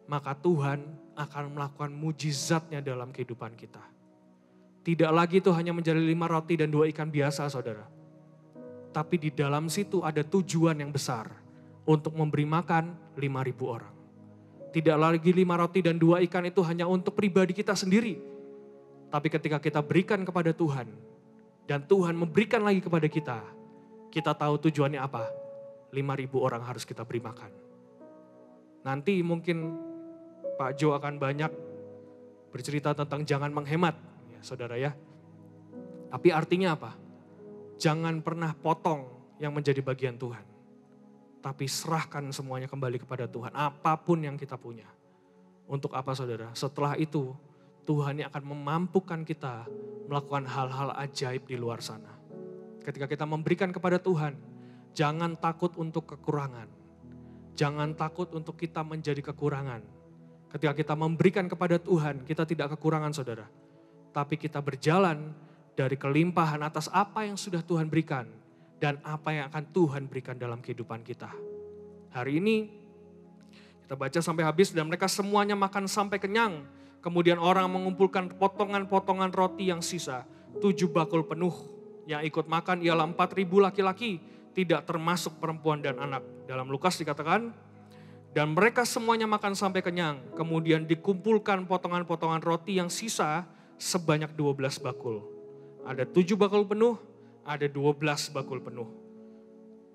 Maka Tuhan akan melakukan mujizatnya dalam kehidupan kita. Tidak lagi itu hanya menjadi 5 roti dan 2 ikan biasa saudara. Tapi di dalam situ ada tujuan yang besar untuk memberi makan 5.000 orang. Tidak lagi 5 roti dan 2 ikan itu hanya untuk pribadi kita sendiri. Tapi ketika kita berikan kepada Tuhan dan Tuhan memberikan lagi kepada kita, kita tahu tujuannya apa? 5.000 orang harus kita beri makan. Nanti mungkin Pak Jo akan banyak bercerita tentang jangan menghemat, ya, saudara ya. Tapi artinya apa? Jangan pernah potong yang menjadi bagian Tuhan. Tapi serahkan semuanya kembali kepada Tuhan, apapun yang kita punya. Untuk apa saudara? Setelah itu Tuhan yang akan memampukan kita melakukan hal-hal ajaib di luar sana. Ketika kita memberikan kepada Tuhan, jangan takut untuk kekurangan. Jangan takut untuk kita menjadi kekurangan. Ketika kita memberikan kepada Tuhan, kita tidak kekurangan saudara. Tapi kita berjalan dari kelimpahan atas apa yang sudah Tuhan berikan. Dan apa yang akan Tuhan berikan dalam kehidupan kita. Hari ini kita baca sampai habis dan mereka semuanya makan sampai kenyang. Kemudian orang mengumpulkan potongan-potongan roti yang sisa. 7 bakul penuh. Yang ikut makan ialah 4.000 laki-laki. Tidak termasuk perempuan dan anak. Dalam Lukas dikatakan, dan mereka semuanya makan sampai kenyang. Kemudian dikumpulkan potongan-potongan roti yang sisa sebanyak 12 bakul. Ada 7 bakul penuh, ada 12 bakul penuh.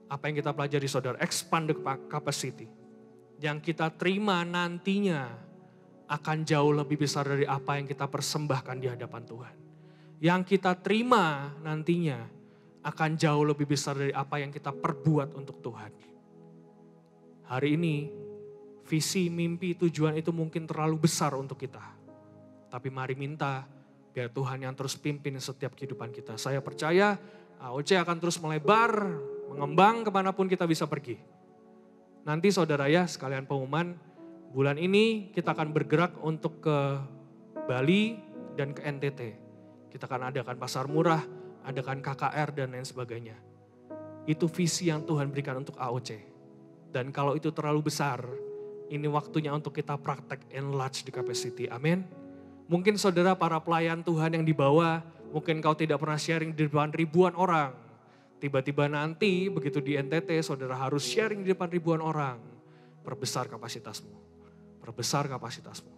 Apa yang kita pelajari saudara? Expand the capacity. Yang kita terima nantinya akan jauh lebih besar dari apa yang kita persembahkan di hadapan Tuhan. Yang kita terima nantinya akan jauh lebih besar dari apa yang kita perbuat untuk Tuhan. Hari ini visi, mimpi, tujuan itu mungkin terlalu besar untuk kita. Tapi mari minta biar Tuhan yang terus pimpin setiap kehidupan kita. Saya percaya AOC akan terus melebar, mengembang kemanapun kita bisa pergi. Nanti saudara ya sekalian pengumuman, bulan ini kita akan bergerak untuk ke Bali dan ke NTT. Kita akan adakan pasar murah, adakan KKR dan lain sebagainya. Itu visi yang Tuhan berikan untuk AOC. Dan kalau itu terlalu besar, ini waktunya untuk kita praktek enlarge the capacity. Amin. Mungkin saudara para pelayan Tuhan yang dibawa, mungkin kau tidak pernah sharing di depan ribuan orang. Tiba-tiba nanti begitu di NTT saudara harus sharing di depan ribuan orang. Perbesar kapasitasmu. Perbesar kapasitasmu.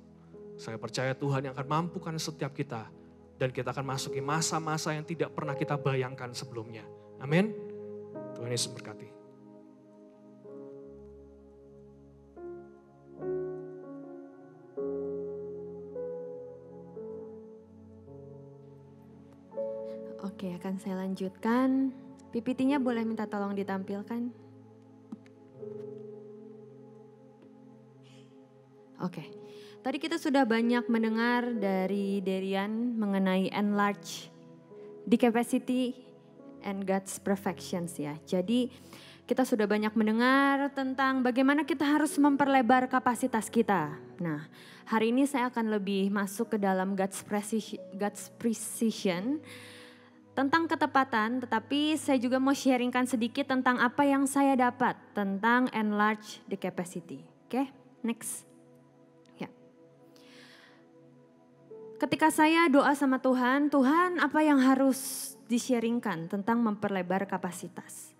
Saya percaya Tuhan yang akan mampukan setiap kita. Dan kita akan masuki masa-masa yang tidak pernah kita bayangkan sebelumnya. Amin. Tuhan Yesus berkati. Oke, akan saya lanjutkan. PPT-nya boleh minta tolong ditampilkan. Oke, tadi kita sudah banyak mendengar dari Derian mengenai enlarge the capacity and God's perfections ya. Jadi kita sudah banyak mendengar tentang bagaimana kita harus memperlebar kapasitas kita. Nah, hari ini saya akan lebih masuk ke dalam God's precision tentang ketepatan, tetapi saya juga mau sharingkan sedikit tentang apa yang saya dapat tentang enlarge the capacity. Oke, next. Ya. Ketika saya doa sama Tuhan, Tuhan apa yang harus di-sharingkan tentang memperlebar kapasitas.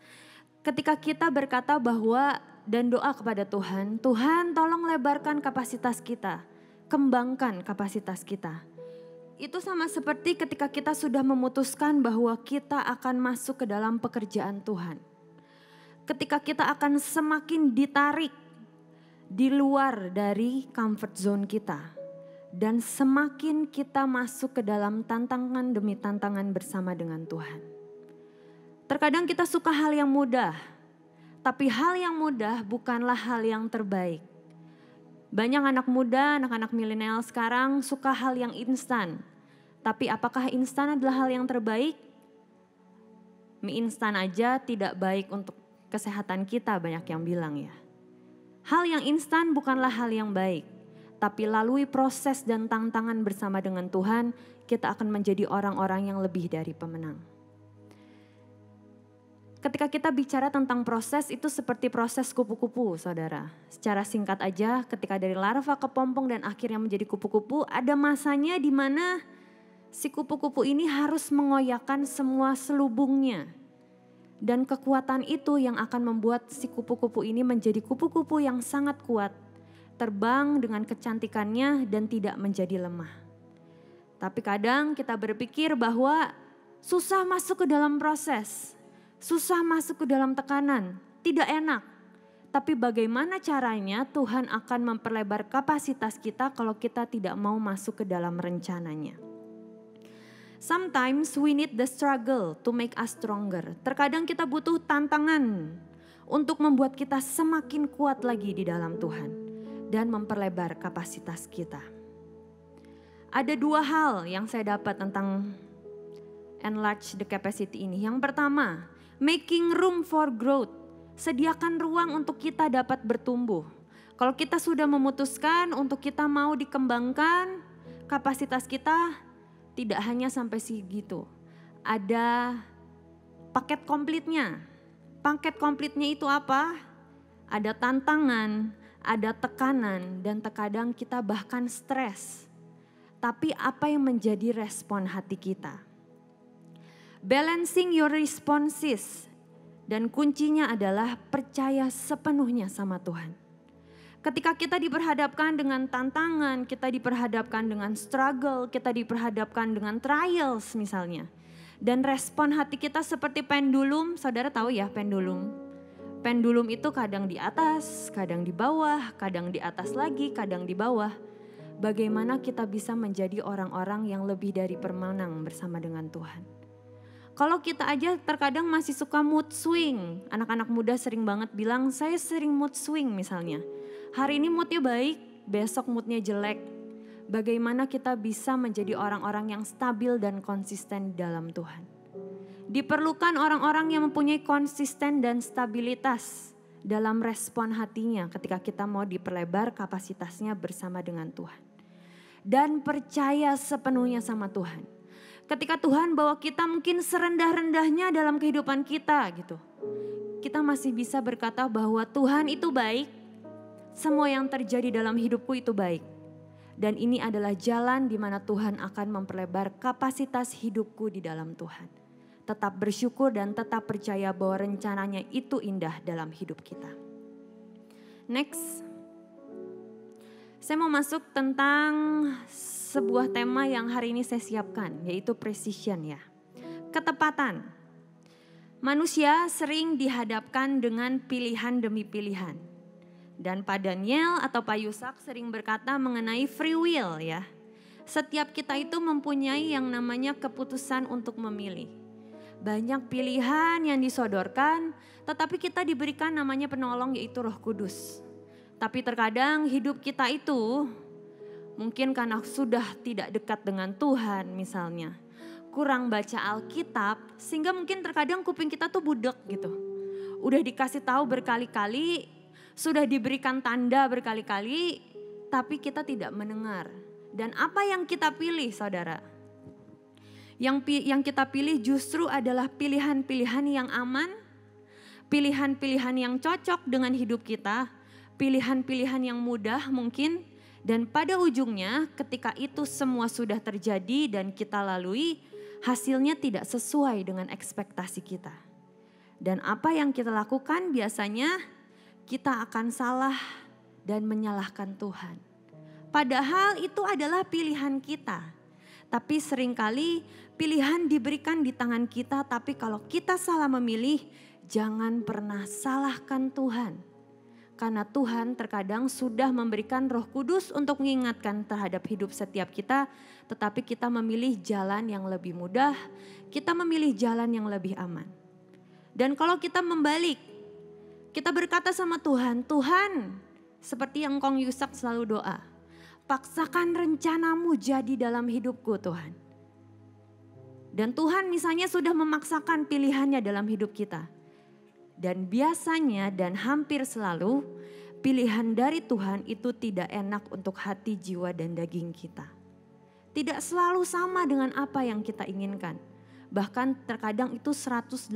Ketika kita berkata bahwa dan doa kepada Tuhan, Tuhan tolong lebarkan kapasitas kita, kembangkan kapasitas kita. Itu sama seperti ketika kita sudah memutuskan bahwa kita akan masuk ke dalam pekerjaan Tuhan. Ketika kita akan semakin ditarik di luar dari comfort zone kita. Dan semakin kita masuk ke dalam tantangan demi tantangan bersama dengan Tuhan. Terkadang kita suka hal yang mudah, tapi hal yang mudah bukanlah hal yang terbaik. Banyak anak muda, anak-anak milenial sekarang suka hal yang instan. Tapi apakah instan adalah hal yang terbaik? Mie instan aja tidak baik untuk kesehatan kita, banyak yang bilang ya. Hal yang instan bukanlah hal yang baik. Tapi lalui proses dan tantangan bersama dengan Tuhan, kita akan menjadi orang-orang yang lebih dari pemenang. Ketika kita bicara tentang proses, itu seperti proses kupu-kupu, saudara. Secara singkat aja, ketika dari larva ke pompong dan akhirnya menjadi kupu-kupu, ada masanya di mana si kupu-kupu ini harus mengoyakkan semua selubungnya. Dan kekuatan itu yang akan membuat si kupu-kupu ini menjadi kupu-kupu yang sangat kuat. Terbang dengan kecantikannya dan tidak menjadi lemah. Tapi kadang kita berpikir bahwa susah masuk ke dalam proses. Susah masuk ke dalam tekanan, tidak enak. Tapi bagaimana caranya Tuhan akan memperlebar kapasitas kita kalau kita tidak mau masuk ke dalam rencananya. Sometimes we need the struggle to make us stronger. Terkadang kita butuh tantangan untuk membuat kita semakin kuat lagi di dalam Tuhan. Dan memperlebar kapasitas kita. Ada dua hal yang saya dapat tentang enlarge the capacity ini. Yang pertama, making room for growth. Sediakan ruang untuk kita dapat bertumbuh. Kalau kita sudah memutuskan untuk kita mau dikembangkan, kapasitas kita tidak hanya sampai segitu. Ada paket komplitnya. Paket komplitnya itu apa? Ada tantangan, ada tekanan, dan terkadang kita bahkan stres. Tapi apa yang menjadi respon hati kita? Balancing your responses. Dan kuncinya adalah percaya sepenuhnya sama Tuhan. Ketika kita diperhadapkan dengan tantangan, kita diperhadapkan dengan struggle, kita diperhadapkan dengan trials misalnya. Dan respon hati kita seperti pendulum, saudara tahu ya pendulum. Pendulum itu kadang di atas, kadang di bawah, kadang di atas lagi, kadang di bawah. Bagaimana kita bisa menjadi orang-orang yang lebih dari pemenang bersama dengan Tuhan. Kalau kita aja terkadang masih suka mood swing. Anak-anak muda sering banget bilang, saya sering mood swing misalnya. Hari ini moodnya baik, besok moodnya jelek. Bagaimana kita bisa menjadi orang-orang yang stabil dan konsisten dalam Tuhan. Diperlukan orang-orang yang mempunyai konsisten dan stabilitas dalam respon hatinya ketika kita mau diperlebar kapasitasnya bersama dengan Tuhan. Dan percaya sepenuhnya sama Tuhan. Ketika Tuhan bawa kita mungkin serendah-rendahnya dalam kehidupan kita gitu. Kita masih bisa berkata bahwa Tuhan itu baik. Semua yang terjadi dalam hidupku itu baik. Dan ini adalah jalan di mana Tuhan akan memperlebar kapasitas hidupku di dalam Tuhan. Tetap bersyukur dan tetap percaya bahwa rencananya itu indah dalam hidup kita. Next. Saya mau masuk tentang sebuah tema yang hari ini saya siapkan, yaitu precision ya. Ketepatan. Manusia sering dihadapkan dengan pilihan demi pilihan. Dan Pak Daniel atau Pak Yusak sering berkata mengenai free will ya. Setiap kita itu mempunyai yang namanya keputusan untuk memilih. Banyak pilihan yang disodorkan, tetapi kita diberikan namanya penolong yaitu Roh Kudus. Tapi terkadang hidup kita itu mungkin karena sudah tidak dekat dengan Tuhan misalnya. Kurang baca Alkitab sehingga mungkin terkadang kuping kita tuh budek gitu. Udah dikasih tahu berkali-kali, sudah diberikan tanda berkali-kali, tapi kita tidak mendengar. Dan apa yang kita pilih saudara? Yang kita pilih justru adalah pilihan-pilihan yang aman, pilihan-pilihan yang cocok dengan hidup kita, pilihan-pilihan yang mudah mungkin, dan pada ujungnya ketika itu semua sudah terjadi dan kita lalui, hasilnya tidak sesuai dengan ekspektasi kita. Dan apa yang kita lakukan biasanya kita akan salah dan menyalahkan Tuhan. Padahal itu adalah pilihan kita. Tapi seringkali pilihan diberikan di tangan kita, tapi kalau kita salah memilih, jangan pernah salahkan Tuhan. Karena Tuhan terkadang sudah memberikan Roh Kudus untuk mengingatkan terhadap hidup setiap kita, tetapi kita memilih jalan yang lebih mudah, kita memilih jalan yang lebih aman. Dan kalau kita membalik, kita berkata sama Tuhan, Tuhan, seperti yang Kong Yusak selalu doa, paksakan rencanamu jadi dalam hidupku Tuhan. Dan Tuhan misalnya sudah memaksakan pilihannya dalam hidup kita. Dan biasanya dan hampir selalu pilihan dari Tuhan itu tidak enak untuk hati, jiwa, dan daging kita. Tidak selalu sama dengan apa yang kita inginkan. Bahkan terkadang itu 180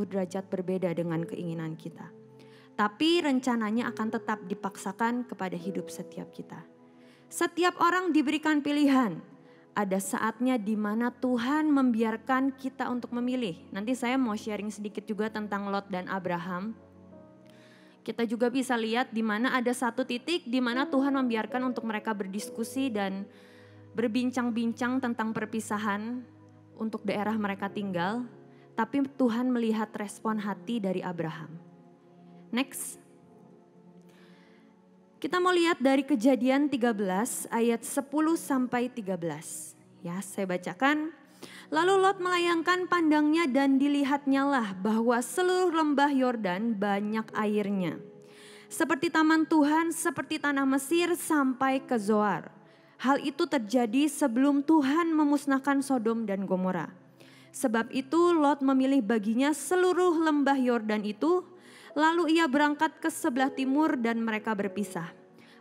derajat berbeda dengan keinginan kita. Tapi rencananya akan tetap dipaksakan kepada hidup setiap kita. Setiap orang diberikan pilihan. Ada saatnya di mana Tuhan membiarkan kita untuk memilih. Nanti saya mau sharing sedikit juga tentang Lot dan Abraham. Kita juga bisa lihat di mana ada satu titik di mana Tuhan membiarkan untuk mereka berdiskusi dan berbincang-bincang tentang perpisahan untuk daerah mereka tinggal. Tapi Tuhan melihat respon hati dari Abraham. Next. Kita mau lihat dari Kejadian 13 ayat 10 sampai 13. Ya, saya bacakan. Lalu Lot melayangkan pandangnya dan dilihatnyalah bahwa seluruh lembah Yordan banyak airnya. Seperti taman Tuhan, seperti tanah Mesir sampai ke Zoar. Hal itu terjadi sebelum Tuhan memusnahkan Sodom dan Gomora. Sebab itu Lot memilih baginya seluruh lembah Yordan itu. Lalu ia berangkat ke sebelah timur dan mereka berpisah.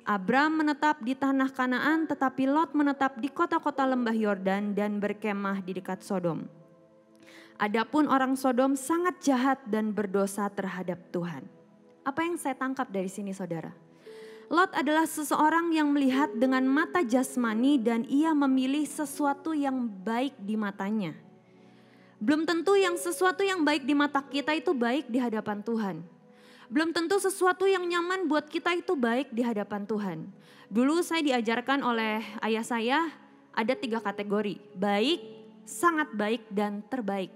Abram menetap di tanah Kanaan tetapi Lot menetap di kota-kota lembah Yordan dan berkemah di dekat Sodom. Adapun orang Sodom sangat jahat dan berdosa terhadap Tuhan. Apa yang saya tangkap dari sini saudara? Lot adalah seseorang yang melihat dengan mata jasmani dan ia memilih sesuatu yang baik di matanya. Belum tentu yang sesuatu yang baik di mata kita itu baik di hadapan Tuhan. Belum tentu sesuatu yang nyaman buat kita itu baik di hadapan Tuhan. Dulu saya diajarkan oleh ayah saya ada 3 kategori. Baik, sangat baik, dan terbaik.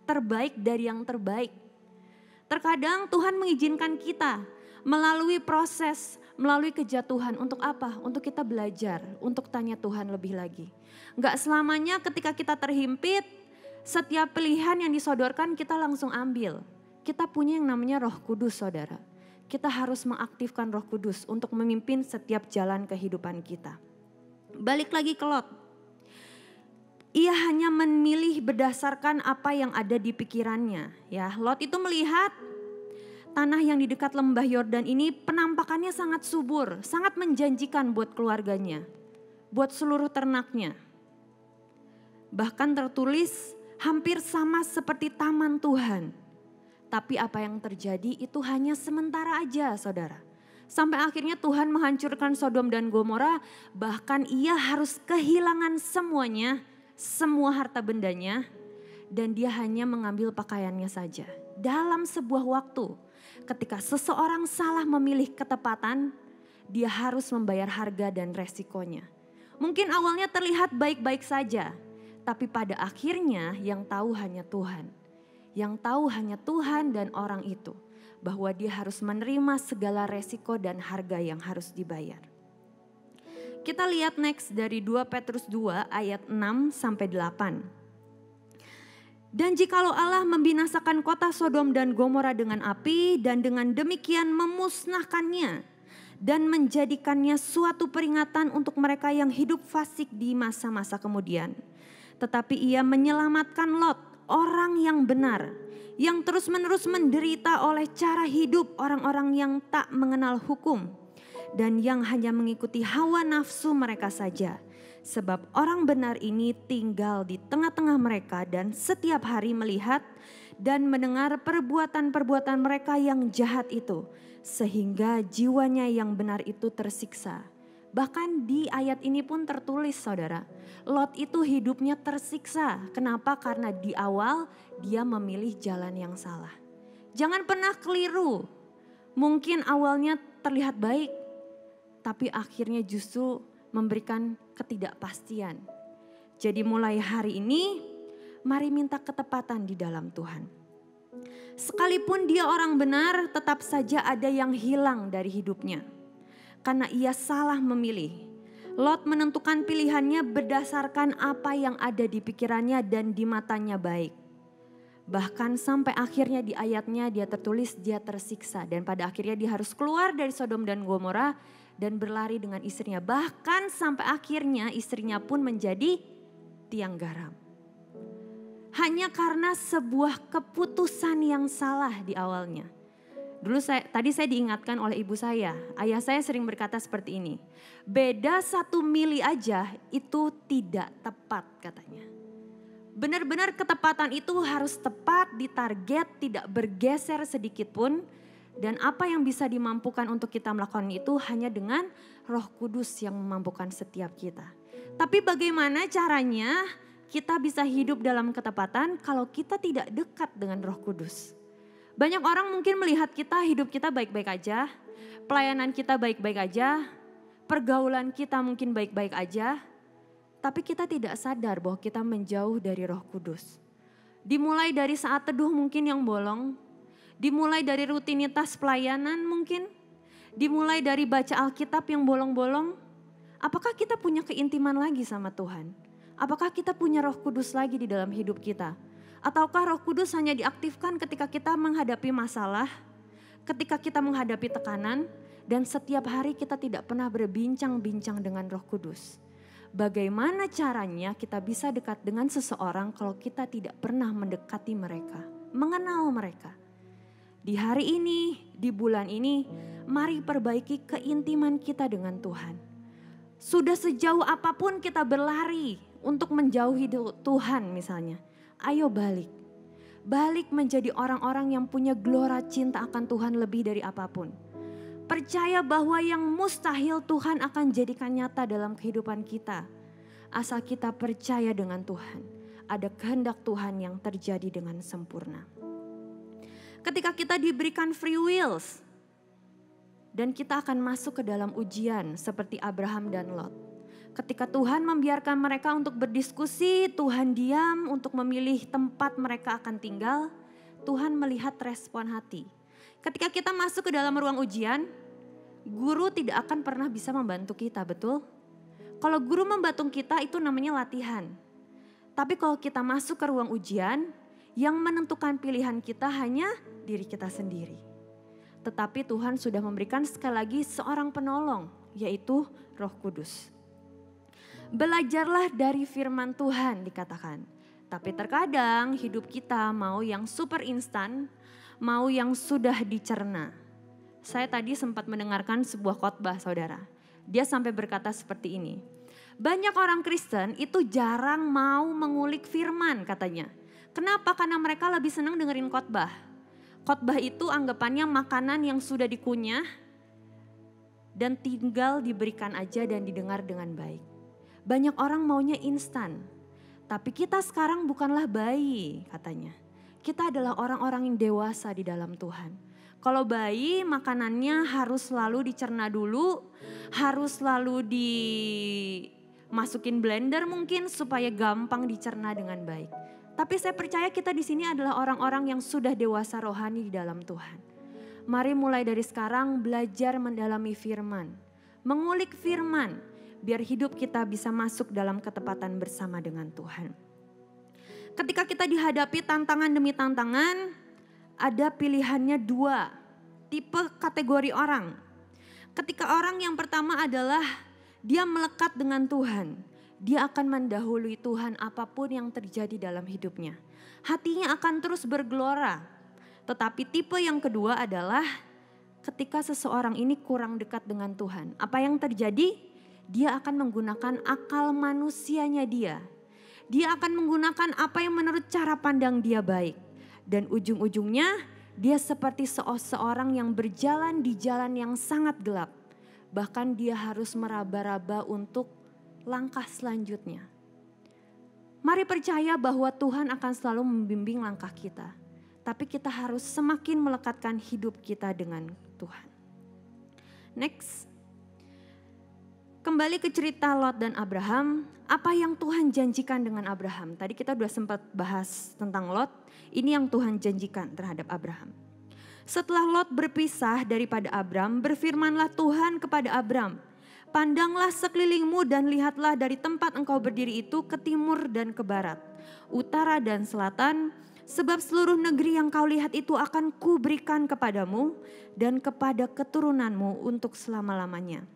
Terbaik dari yang terbaik. Terkadang Tuhan mengizinkan kita melalui proses, melalui kejatuhan. Untuk apa? Untuk kita belajar, untuk tanya Tuhan lebih lagi. Gak selamanya ketika kita terhimpit, setiap pilihan yang disodorkan kita langsung ambil. Kita punya yang namanya Roh Kudus saudara. Kita harus mengaktifkan Roh Kudus untuk memimpin setiap jalan kehidupan kita. Balik lagi ke Lot. Ia hanya memilih berdasarkan apa yang ada di pikirannya. Ya, Lot itu melihat tanah yang di dekat lembah Yordan ini penampakannya sangat subur, sangat menjanjikan buat keluarganya, buat seluruh ternaknya. Bahkan tertulis hampir sama seperti taman Tuhan. Tapi apa yang terjadi itu hanya sementara aja saudara. Sampai akhirnya Tuhan menghancurkan Sodom dan Gomora. Bahkan ia harus kehilangan semuanya, semua harta bendanya. Dan dia hanya mengambil pakaiannya saja. Dalam sebuah waktu ketika seseorang salah memilih ketepatan, dia harus membayar harga dan resikonya. Mungkin awalnya terlihat baik-baik saja. Tapi pada akhirnya yang tahu hanya Tuhan. Yang tahu hanya Tuhan dan orang itu. Bahwa dia harus menerima segala resiko dan harga yang harus dibayar. Kita lihat next dari 2 Petrus 2 ayat 6 sampai 8. Dan jikalau Allah membinasakan kota Sodom dan Gomora dengan api dan dengan demikian memusnahkannya dan menjadikannya suatu peringatan untuk mereka yang hidup fasik di masa-masa kemudian. Tetapi ia menyelamatkan Lot, orang yang benar, yang terus-menerus menderita oleh cara hidup orang-orang yang tak mengenal hukum dan yang hanya mengikuti hawa nafsu mereka saja. Sebab orang benar ini tinggal di tengah-tengah mereka dan setiap hari melihat dan mendengar perbuatan-perbuatan mereka yang jahat itu, sehingga jiwanya yang benar itu tersiksa. Bahkan di ayat ini pun tertulis saudara, Lot itu hidupnya tersiksa. Kenapa? Karena di awal dia memilih jalan yang salah. Jangan pernah keliru. Mungkin awalnya terlihat baik, tapi akhirnya justru memberikan ketidakpastian. Jadi mulai hari ini, mari minta ketepatan di dalam Tuhan. Sekalipun dia orang benar, tetap saja ada yang hilang dari hidupnya. Karena ia salah memilih. Lot menentukan pilihannya berdasarkan apa yang ada di pikirannya dan di matanya baik. Bahkan sampai akhirnya di ayatnya dia tertulis dia tersiksa. Dan pada akhirnya dia harus keluar dari Sodom dan Gomora dan berlari dengan istrinya. Bahkan sampai akhirnya istrinya pun menjadi tiang garam. Hanya karena sebuah keputusan yang salah di awalnya. Tadi saya diingatkan oleh ibu saya, ayah saya sering berkata seperti ini. Beda 1 mili aja itu tidak tepat katanya. Benar-benar ketepatan itu harus tepat, ditarget, tidak bergeser sedikit pun. Dan apa yang bisa dimampukan untuk kita melakukan itu hanya dengan Roh Kudus yang memampukan setiap kita. Tapi bagaimana caranya kita bisa hidup dalam ketepatan kalau kita tidak dekat dengan Roh Kudus? Banyak orang mungkin melihat kita, hidup kita baik-baik aja, pelayanan kita baik-baik aja, pergaulan kita mungkin baik-baik aja, tapi kita tidak sadar bahwa kita menjauh dari Roh Kudus. Dimulai dari saat teduh mungkin yang bolong, dimulai dari rutinitas pelayanan mungkin, dimulai dari baca Alkitab yang bolong-bolong. Apakah kita punya keintiman lagi sama Tuhan? Apakah kita punya Roh Kudus lagi di dalam hidup kita? Ataukah Roh Kudus hanya diaktifkan ketika kita menghadapi masalah, ketika kita menghadapi tekanan, dan setiap hari kita tidak pernah berbincang-bincang dengan Roh Kudus? Bagaimana caranya kita bisa dekat dengan seseorang kalau kita tidak pernah mendekati mereka, mengenal mereka? Di hari ini, di bulan ini, mari perbaiki keintiman kita dengan Tuhan. Sudah sejauh apapun kita berlari untuk menjauhi Tuhan misalnya. Ayo balik. Balik menjadi orang-orang yang punya gelora cinta akan Tuhan lebih dari apapun. Percaya bahwa yang mustahil Tuhan akan jadikan nyata dalam kehidupan kita. Asal kita percaya dengan Tuhan. Ada kehendak Tuhan yang terjadi dengan sempurna. Ketika kita diberikan free wills. Dan kita akan masuk ke dalam ujian seperti Abraham dan Lot. Ketika Tuhan membiarkan mereka untuk berdiskusi, Tuhan diam untuk memilih tempat mereka akan tinggal. Tuhan melihat respon hati. Ketika kita masuk ke dalam ruang ujian, guru tidak akan pernah bisa membantu kita, betul? Kalau guru membantu kita itu namanya latihan. Tapi kalau kita masuk ke ruang ujian, yang menentukan pilihan kita hanya diri kita sendiri. Tetapi Tuhan sudah memberikan sekali lagi seorang penolong, yaitu Roh Kudus. Belajarlah dari firman Tuhan dikatakan. Tapi terkadang hidup kita mau yang super instan, mau yang sudah dicerna. Saya tadi sempat mendengarkan sebuah khotbah saudara. Dia sampai berkata seperti ini. Banyak orang Kristen itu jarang mau mengulik firman katanya. Kenapa? Karena mereka lebih senang dengerin khotbah. Khotbah itu anggapannya makanan yang sudah dikunyah dan tinggal diberikan aja dan didengar dengan baik. Banyak orang maunya instan. Tapi kita sekarang bukanlah bayi katanya. Kita adalah orang-orang yang dewasa di dalam Tuhan. Kalau bayi makanannya harus selalu dicerna dulu. Harus selalu dimasukin blender mungkin supaya gampang dicerna dengan baik. Tapi saya percaya kita di sini adalah orang-orang yang sudah dewasa rohani di dalam Tuhan. Mari mulai dari sekarang belajar mendalami firman. Mengulik firman. Biar hidup kita bisa masuk dalam ketepatan bersama dengan Tuhan. Ketika kita dihadapi tantangan demi tantangan, ada pilihannya 2 tipe kategori orang. Ketika orang yang pertama adalah dia melekat dengan Tuhan. Dia akan mendahului Tuhan apapun yang terjadi dalam hidupnya. Hatinya akan terus bergelora. Tetapi tipe yang kedua adalah ketika seseorang ini kurang dekat dengan Tuhan. Apa yang terjadi? Dia akan menggunakan akal manusianya dia. Dia akan menggunakan apa yang menurut cara pandang dia baik. Dan ujung-ujungnya dia seperti seorang yang berjalan di jalan yang sangat gelap. Bahkan dia harus meraba-raba untuk langkah selanjutnya. Mari percaya bahwa Tuhan akan selalu membimbing langkah kita. Tapi kita harus semakin melekatkan hidup kita dengan Tuhan. Next. Kembali ke cerita Lot dan Abraham, apa yang Tuhan janjikan dengan Abraham? Tadi kita sudah sempat bahas tentang Lot, ini yang Tuhan janjikan terhadap Abraham. Setelah Lot berpisah daripada Abram, berfirmanlah Tuhan kepada Abram, pandanglah sekelilingmu dan lihatlah dari tempat engkau berdiri itu ke timur dan ke barat, utara dan selatan, sebab seluruh negeri yang kau lihat itu akan kuberikan kepadamu dan kepada keturunanmu untuk selama-lamanya.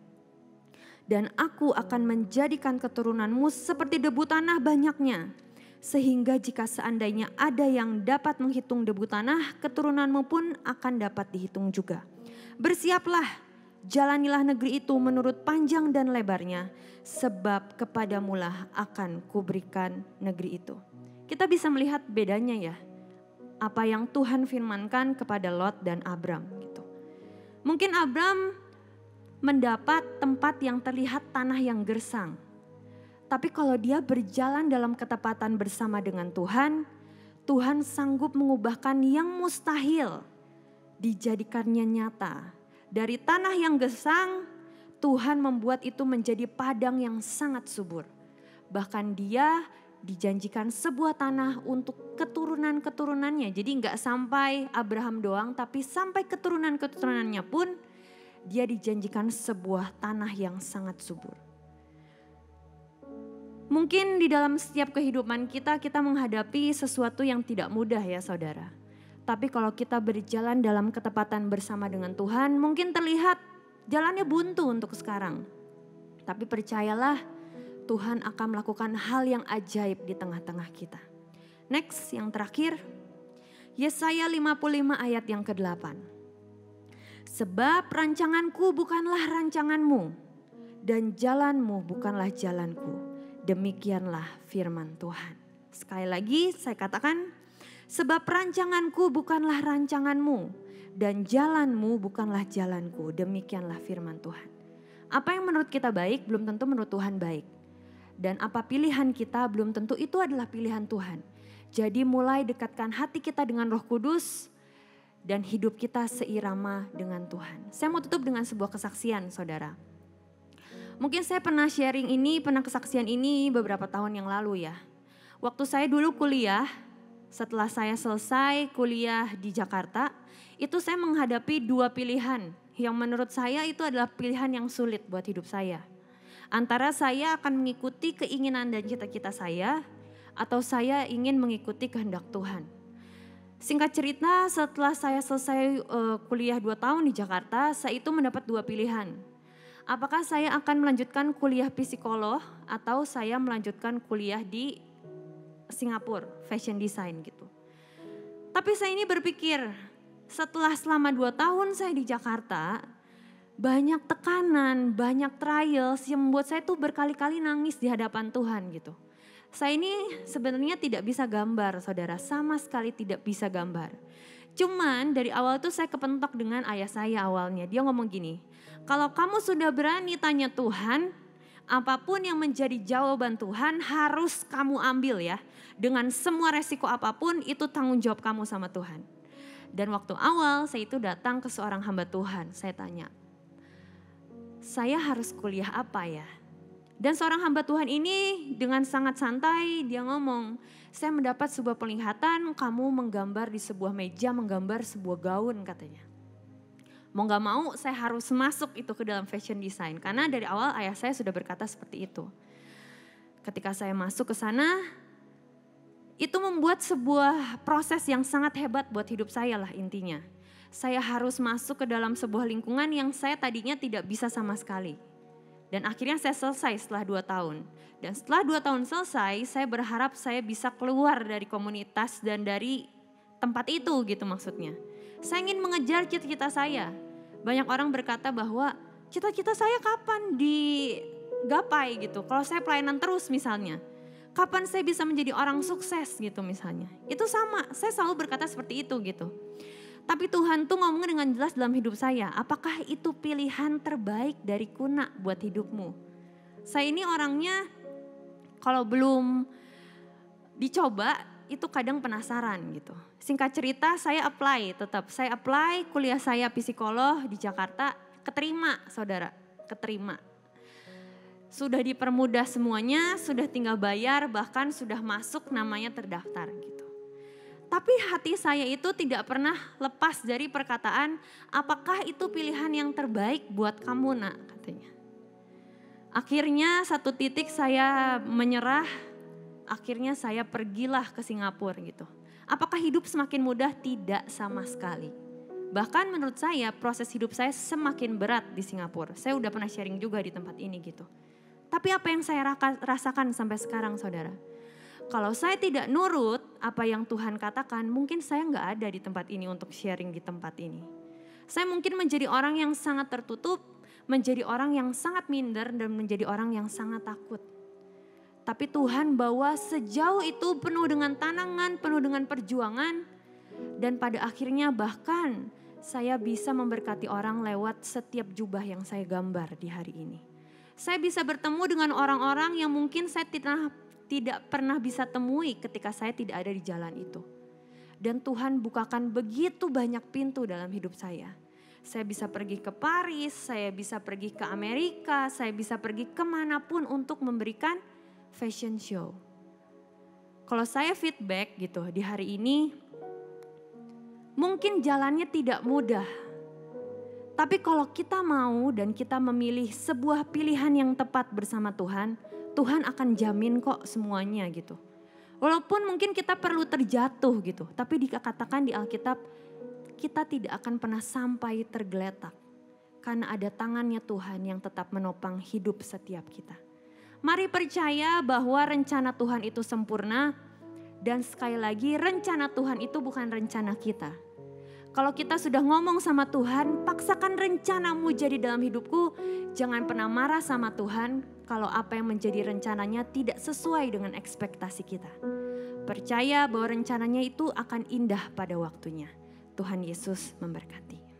Dan aku akan menjadikan keturunanmu seperti debu tanah banyaknya. Sehingga jika seandainya ada yang dapat menghitung debu tanah, keturunanmu pun akan dapat dihitung juga. Bersiaplah, jalanilah negeri itu menurut panjang dan lebarnya, sebab kepadamulah akan kuberikan negeri itu. Kita bisa melihat bedanya ya, apa yang Tuhan firmankan kepada Lot dan Abram gitu. Mungkin Abram mendapat tempat yang terlihat tanah yang gersang. Tapi kalau dia berjalan dalam ketepatan bersama dengan Tuhan, Tuhan sanggup mengubahkan yang mustahil, dijadikannya nyata. Dari tanah yang gersang, Tuhan membuat itu menjadi padang yang sangat subur. Bahkan dia dijanjikan sebuah tanah untuk keturunan-keturunannya. Jadi gak sampai Abraham doang, tapi sampai keturunan-keturunannya pun dia dijanjikan sebuah tanah yang sangat subur. Mungkin di dalam setiap kehidupan kita menghadapi sesuatu yang tidak mudah ya saudara. Tapi kalau kita berjalan dalam ketepatan bersama dengan Tuhan, mungkin terlihat jalannya buntu untuk sekarang. Tapi percayalah, Tuhan akan melakukan hal yang ajaib di tengah-tengah kita. Next, yang terakhir, Yesaya 55 ayat yang ke-8. Sebab rancanganku bukanlah rancanganmu, dan jalanmu bukanlah jalanku. Demikianlah firman Tuhan. Sekali lagi saya katakan, sebab rancanganku bukanlah rancanganmu, dan jalanmu bukanlah jalanku. Demikianlah firman Tuhan. Apa yang menurut kita baik, belum tentu menurut Tuhan baik. Dan apa pilihan kita, belum tentu itu adalah pilihan Tuhan. Jadi mulai dekatkan hati kita dengan Roh Kudus, dan hidup kita seirama dengan Tuhan. Saya mau tutup dengan sebuah kesaksian saudara. Mungkin saya pernah kesaksian ini beberapa tahun yang lalu ya. Waktu saya dulu kuliah, setelah saya selesai kuliah di Jakarta, itu saya menghadapi dua pilihan yang menurut saya itu adalah pilihan yang sulit buat hidup saya. Antara saya akan mengikuti keinginan dan cita-cita saya, atau saya ingin mengikuti kehendak Tuhan. Singkat cerita, setelah saya selesai kuliah 2 tahun di Jakarta, saya itu mendapat dua pilihan. Apakah saya akan melanjutkan kuliah psikolog atau saya melanjutkan kuliah di Singapura, fashion design gitu. Tapi saya ini berpikir, selama 2 tahun saya di Jakarta, banyak tekanan, banyak trials yang membuat saya tuh berkali-kali nangis di hadapan Tuhan gitu. Saya ini sebenarnya tidak bisa gambar saudara, sama sekali tidak bisa gambar. Cuman dari awal tuh saya kepentok dengan ayah saya awalnya. Dia ngomong gini, kalau kamu sudah berani tanya Tuhan, apapun yang menjadi jawaban Tuhan harus kamu ambil ya. Dengan semua resiko apapun itu tanggung jawab kamu sama Tuhan. Dan waktu awal saya itu datang ke seorang hamba Tuhan, saya tanya, saya harus kuliah apa ya? Dan seorang hamba Tuhan ini dengan sangat santai dia ngomong, saya mendapat sebuah penglihatan kamu menggambar di sebuah meja, menggambar sebuah gaun katanya. Mau gak mau saya harus masuk itu ke dalam fashion design. Karena dari awal ayah saya sudah berkata seperti itu. Ketika saya masuk ke sana, itu membuat sebuah proses yang sangat hebat buat hidup saya lah intinya. Saya harus masuk ke dalam sebuah lingkungan yang saya tadinya tidak bisa sama sekali. Dan akhirnya saya selesai setelah 2 tahun. Dan setelah 2 tahun selesai, saya berharap saya bisa keluar dari komunitas dan dari tempat itu gitu maksudnya. Saya ingin mengejar cita-cita saya. Banyak orang berkata bahwa cita-cita saya kapan digapai gitu. Kalau saya pelayanan terus misalnya. Kapan saya bisa menjadi orang sukses gitu misalnya. Itu sama, saya selalu berkata seperti itu gitu. Tapi Tuhan tuh ngomong dengan jelas dalam hidup saya, apakah itu pilihan terbaik dari Kuna buat hidupmu? Saya ini orangnya kalau belum dicoba itu kadang penasaran gitu. Singkat cerita saya apply kuliah saya psikolog di Jakarta, keterima saudara, keterima. Sudah dipermudah semuanya, sudah tinggal bayar, bahkan sudah masuk namanya terdaftar gitu. Tapi hati saya itu tidak pernah lepas dari perkataan, apakah itu pilihan yang terbaik buat kamu nak, katanya. Akhirnya satu titik saya menyerah, akhirnya saya pergilah ke Singapura gitu. Apakah hidup semakin mudah? Tidak sama sekali. Bahkan menurut saya proses hidup saya semakin berat di Singapura. Saya udah pernah sharing juga di tempat ini gitu. Tapi apa yang saya rasakan sampai sekarang saudara? Kalau saya tidak nurut apa yang Tuhan katakan, mungkin saya nggak ada di tempat ini untuk sharing di tempat ini. Saya mungkin menjadi orang yang sangat tertutup, menjadi orang yang sangat minder dan menjadi orang yang sangat takut. Tapi Tuhan bawa sejauh itu penuh dengan tantangan, penuh dengan perjuangan. Dan pada akhirnya bahkan saya bisa memberkati orang lewat setiap jubah yang saya gambar di hari ini. Saya bisa bertemu dengan orang-orang yang mungkin saya tidak pernah bisa temui ketika saya tidak ada di jalan itu. Dan Tuhan bukakan begitu banyak pintu dalam hidup saya. Saya bisa pergi ke Paris, saya bisa pergi ke Amerika, saya bisa pergi kemanapun untuk memberikan fashion show. Kalau saya feedback gitu di hari ini, mungkin jalannya tidak mudah. Tapi kalau kita mau dan kita memilih sebuah pilihan yang tepat bersama Tuhan, Tuhan akan jamin kok semuanya gitu. Walaupun mungkin kita perlu terjatuh gitu, tapi dikatakan di Alkitab, kita tidak akan pernah sampai tergeletak. Karena ada tangannya Tuhan yang tetap menopang hidup setiap kita. Mari percaya bahwa rencana Tuhan itu sempurna. Dan sekali lagi rencana Tuhan itu bukan rencana kita. Kalau kita sudah ngomong sama Tuhan, paksakan rencanamu jadi dalam hidupku. Jangan pernah marah sama Tuhan kalau apa yang menjadi rencananya tidak sesuai dengan ekspektasi kita. Percaya bahwa rencananya itu akan indah pada waktunya. Tuhan Yesus memberkati.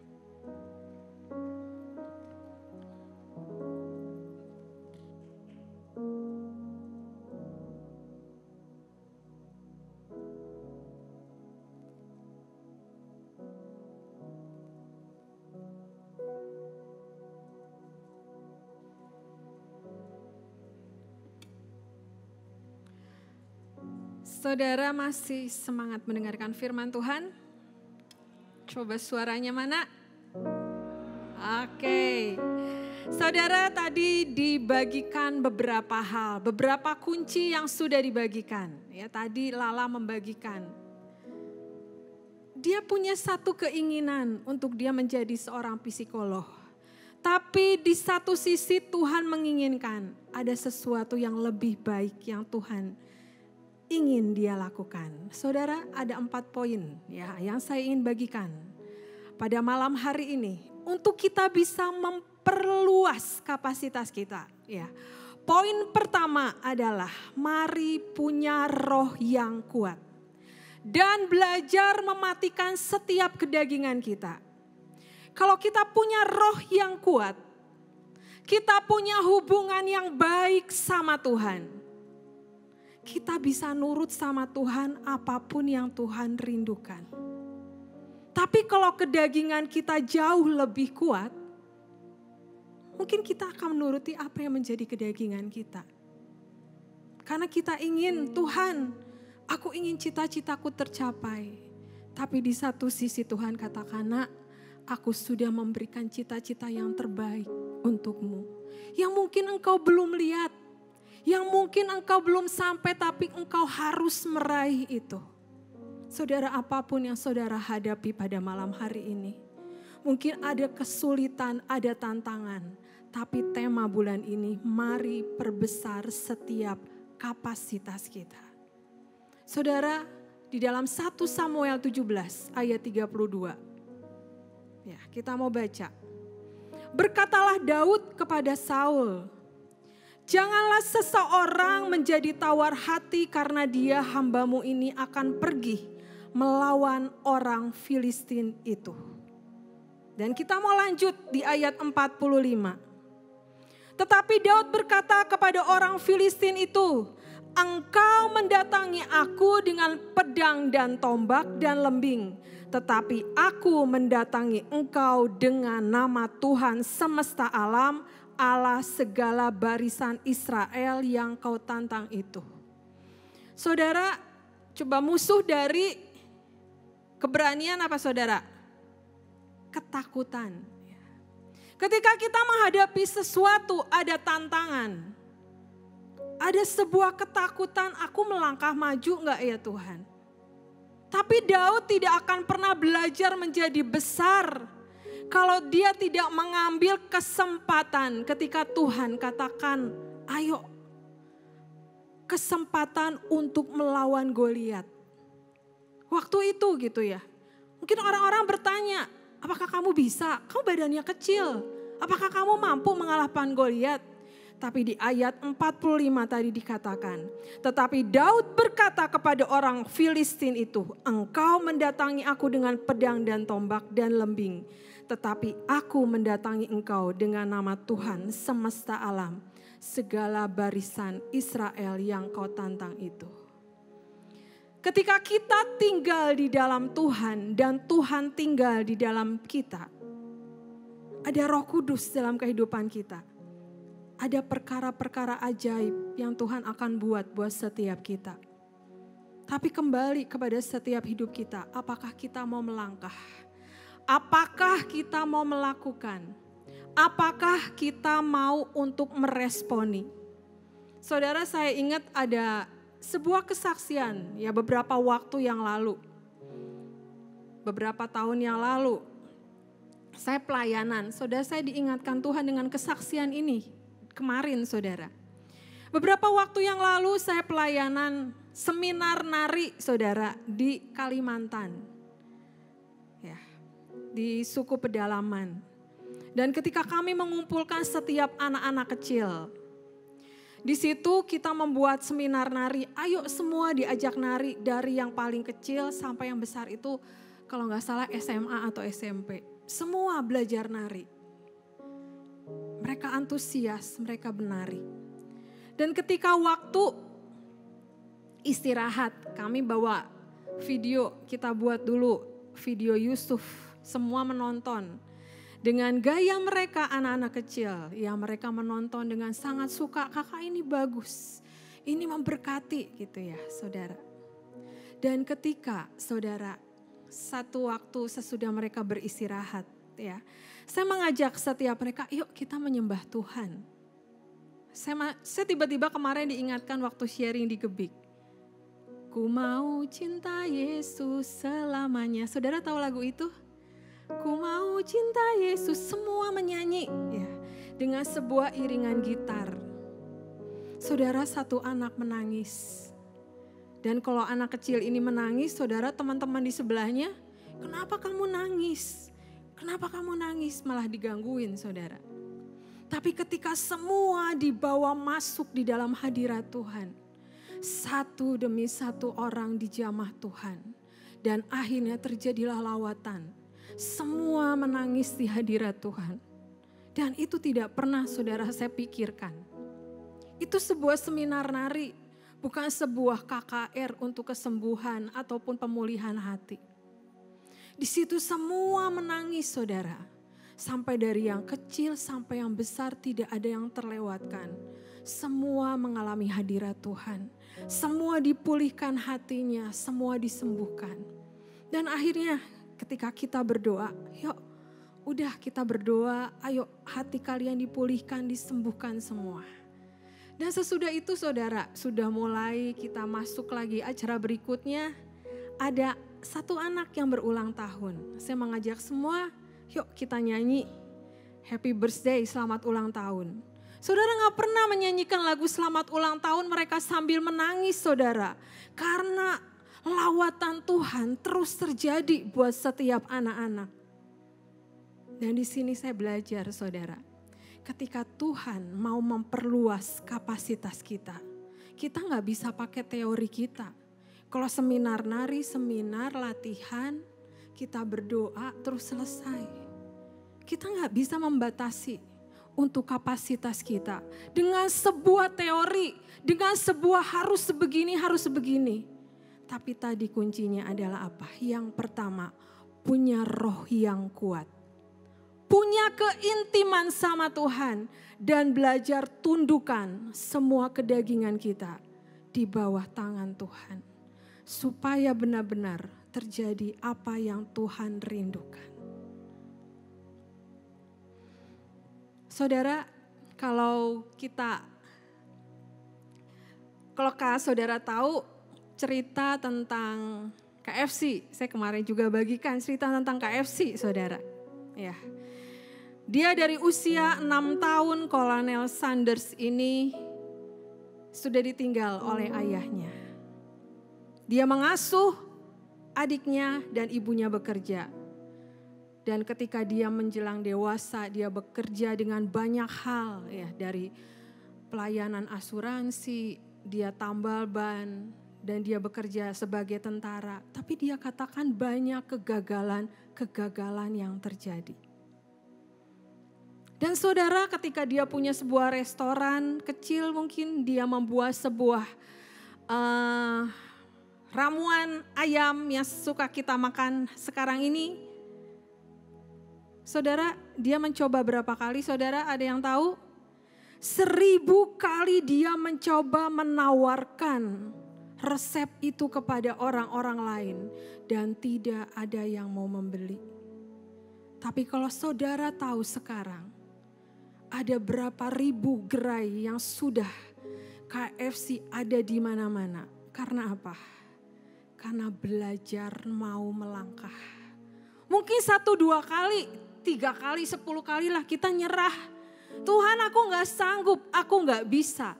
Saudara masih semangat mendengarkan firman Tuhan? Coba suaranya mana? Oke. Saudara tadi dibagikan beberapa hal, beberapa kunci yang sudah dibagikan. Ya, tadi Lala membagikan. Dia punya satu keinginan untuk dia menjadi seorang psikolog. Tapi di satu sisi Tuhan menginginkan ada sesuatu yang lebih baik yang Tuhan ingin dia lakukan. Saudara, ada 4 poin ya yang saya ingin bagikan pada malam hari ini untuk kita bisa memperluas kapasitas kita ya. Poin pertama adalah mari punya roh yang kuat dan belajar mematikan setiap kedagingan kita. Kalau kita punya roh yang kuat, kita punya hubungan yang baik sama Tuhan. Kita bisa nurut sama Tuhan apapun yang Tuhan rindukan. Tapi kalau kedagingan kita jauh lebih kuat, mungkin kita akan menuruti apa yang menjadi kedagingan kita. Karena kita ingin, Tuhan, aku ingin cita-citaku tercapai. Tapi di satu sisi Tuhan katakan, nak, aku sudah memberikan cita-cita yang terbaik untukmu. Yang mungkin engkau belum lihat. Yang mungkin engkau belum sampai tapi engkau harus meraih itu. Saudara, apapun yang saudara hadapi pada malam hari ini. Mungkin ada kesulitan, ada tantangan. Tapi tema bulan ini, mari perbesar setiap kapasitas kita. Saudara, di dalam 1 Samuel 17 ayat 32. Ya, kita mau baca. Berkatalah Daud kepada Saul, janganlah seseorang menjadi tawar hati karena dia hambamu ini akan pergi melawan orang Filistin itu. Dan kita mau lanjut di ayat 45. Tetapi Daud berkata kepada orang Filistin itu, engkau mendatangi aku dengan pedang dan tombak dan lembing, Tetapi aku mendatangi engkau dengan nama Tuhan semesta alam, Allah segala barisan Israel yang kau tantang itu. Saudara, coba musuh dari keberanian apa saudara? Ketakutan. Ketika kita menghadapi sesuatu, ada tantangan. Ada sebuah ketakutan, aku melangkah maju enggak ya Tuhan? Tapi Daud tidak akan pernah belajar menjadi besar kalau dia tidak mengambil kesempatan ketika Tuhan katakan, ayo kesempatan untuk melawan Goliat. Waktu itu gitu ya. Mungkin orang-orang bertanya, apakah kamu bisa? Kamu badannya kecil. Apakah kamu mampu mengalahkan Goliat? Tapi di ayat 45 tadi dikatakan, tetapi Daud berkata kepada orang Filistin itu, engkau mendatangi aku dengan pedang dan tombak dan lembing. Tetapi aku mendatangi engkau dengan nama Tuhan semesta alam, segala barisan Israel yang kau tantang itu. Ketika kita tinggal di dalam Tuhan dan Tuhan tinggal di dalam kita, ada Roh Kudus dalam kehidupan kita. Ada perkara-perkara ajaib yang Tuhan akan buat setiap kita. Tapi kembali kepada setiap hidup kita, apakah kita mau melangkah? Apakah kita mau melakukan? Apakah kita mau untuk meresponi? Saudara, saya ingat ada sebuah kesaksian ya beberapa waktu yang lalu. Beberapa tahun yang lalu, saya pelayanan. Saudara, saya diingatkan Tuhan dengan kesaksian ini. Kemarin saudara, beberapa waktu yang lalu saya pelayanan seminar nari saudara di Kalimantan, ya, di suku pedalaman. Dan ketika kami mengumpulkan setiap anak-anak kecil, di situ kita membuat seminar nari. Ayo semua diajak nari dari yang paling kecil sampai yang besar itu, kalau nggak salah SMA atau SMP. Semua belajar nari. Mereka antusias, mereka menari. Dan ketika waktu istirahat, kami bawa video, kita buat dulu video Yusuf, semua menonton. Dengan gaya mereka anak-anak kecil, ya mereka menonton dengan sangat suka, kakak ini bagus, ini memberkati gitu ya saudara. Dan ketika saudara, satu waktu sesudah mereka beristirahat ya, saya mengajak setiap mereka, yuk kita menyembah Tuhan. Saya tiba-tiba kemarin diingatkan waktu sharing di Gebik. Ku mau cinta Yesus selamanya. Saudara tahu lagu itu? Ku mau cinta Yesus, semua menyanyi ya dengan sebuah iringan gitar. Saudara, satu anak menangis. Dan kalau anak kecil ini menangis, saudara, teman-teman di sebelahnya, kenapa kamu nangis? Kenapa kamu nangis? Malah digangguin saudara. Tapi ketika semua dibawa masuk di dalam hadirat Tuhan, satu demi satu orang dijamah Tuhan. Dan akhirnya terjadilah lawatan. Semua menangis di hadirat Tuhan. Dan itu tidak pernah saudara saya pikirkan. Itu sebuah seminar nari, bukan sebuah KKR untuk kesembuhan ataupun pemulihan hati. Di situ semua menangis saudara. Sampai dari yang kecil sampai yang besar tidak ada yang terlewatkan. Semua mengalami hadirat Tuhan. Semua dipulihkan hatinya, semua disembuhkan. Dan akhirnya ketika kita berdoa, yuk udah kita berdoa, ayo hati kalian dipulihkan, disembuhkan semua. Dan sesudah itu saudara, sudah mulai kita masuk lagi acara berikutnya, ada satu anak yang berulang tahun. Saya mengajak semua, yuk kita nyanyi Happy Birthday, selamat ulang tahun. Saudara gak pernah menyanyikan lagu selamat ulang tahun mereka sambil menangis saudara. Karena lawatan Tuhan terus terjadi buat setiap anak-anak. Dan di sini saya belajar saudara. Ketika Tuhan mau memperluas kapasitas kita, kita gak bisa pakai teori kita. Kalau seminar nari, seminar latihan, kita berdoa terus selesai. Kita gak bisa membatasi untuk kapasitas kita. Dengan sebuah teori, dengan sebuah harus sebegini, harus sebegini. Tapi tadi kuncinya adalah apa? Yang pertama, punya roh yang kuat. Punya keintiman sama Tuhan dan belajar tundukkan semua kedagingan kita di bawah tangan Tuhan. Supaya benar-benar terjadi apa yang Tuhan rindukan. Saudara, kalau saudara tahu cerita tentang KFC, saya kemarin juga bagikan cerita tentang KFC, saudara. Ya, dia dari usia 6 tahun, Kolonel Sanders ini sudah ditinggal oleh ayahnya. Dia mengasuh adiknya dan ibunya bekerja. Dan ketika dia menjelang dewasa, dia bekerja dengan banyak hal, ya, dari pelayanan asuransi, dia tambal ban, dan dia bekerja sebagai tentara. Tapi dia katakan banyak kegagalan yang terjadi. Dan saudara, ketika dia punya sebuah restoran kecil, mungkin dia membuat sebuah ramuan ayam yang suka kita makan sekarang ini. Saudara, dia mencoba berapa kali? Saudara, ada yang tahu? 1000 kali dia mencoba menawarkan resep itu kepada orang-orang lain. Dan tidak ada yang mau membeli. Tapi kalau saudara tahu sekarang, ada berapa ribu gerai yang sudah KFC ada di mana-mana. Karena apa? Karena belajar mau melangkah. Mungkin 1-2 kali, 3 kali, 10 kali lah kita nyerah. Tuhan, aku gak sanggup, aku gak bisa.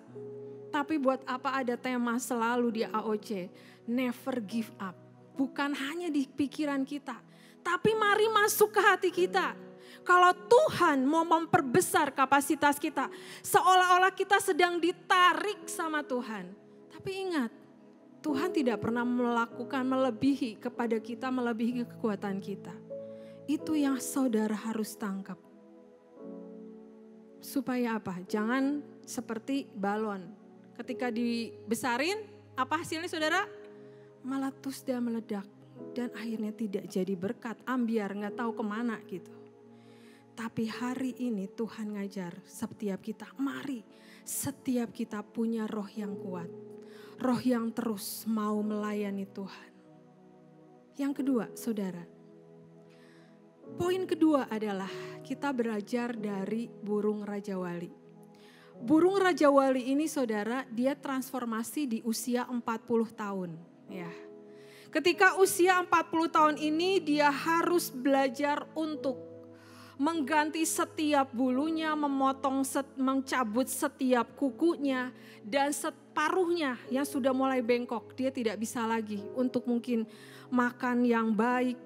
Tapi buat apa ada tema selalu di AOC, never give up. Bukan hanya di pikiran kita, tapi mari masuk ke hati kita. Kalau Tuhan mau memperbesar kapasitas kita, seolah-olah kita sedang ditarik sama Tuhan. Tapi ingat, Tuhan tidak pernah melakukan melebihi kepada kita, melebihi kekuatan kita. Itu yang saudara harus tangkap. Supaya apa? Jangan seperti balon. Ketika dibesarin, apa hasilnya saudara? Meletus dan meledak. Dan akhirnya tidak jadi berkat, ambiar, gak tahu kemana gitu. Tapi hari ini Tuhan ngajar setiap kita, mari setiap kita punya roh yang kuat. Roh yang terus mau melayani Tuhan. Yang kedua, saudara. Poin kedua adalah kita belajar dari burung Raja Wali. Burung Raja Wali ini saudara, dia transformasi di usia 40 tahun. Ya. Ketika usia 40 tahun ini dia harus belajar untuk mengganti setiap bulunya, mencabut setiap kukunya, dan separuhnya yang sudah mulai bengkok. Dia tidak bisa lagi untuk mungkin makan yang baik.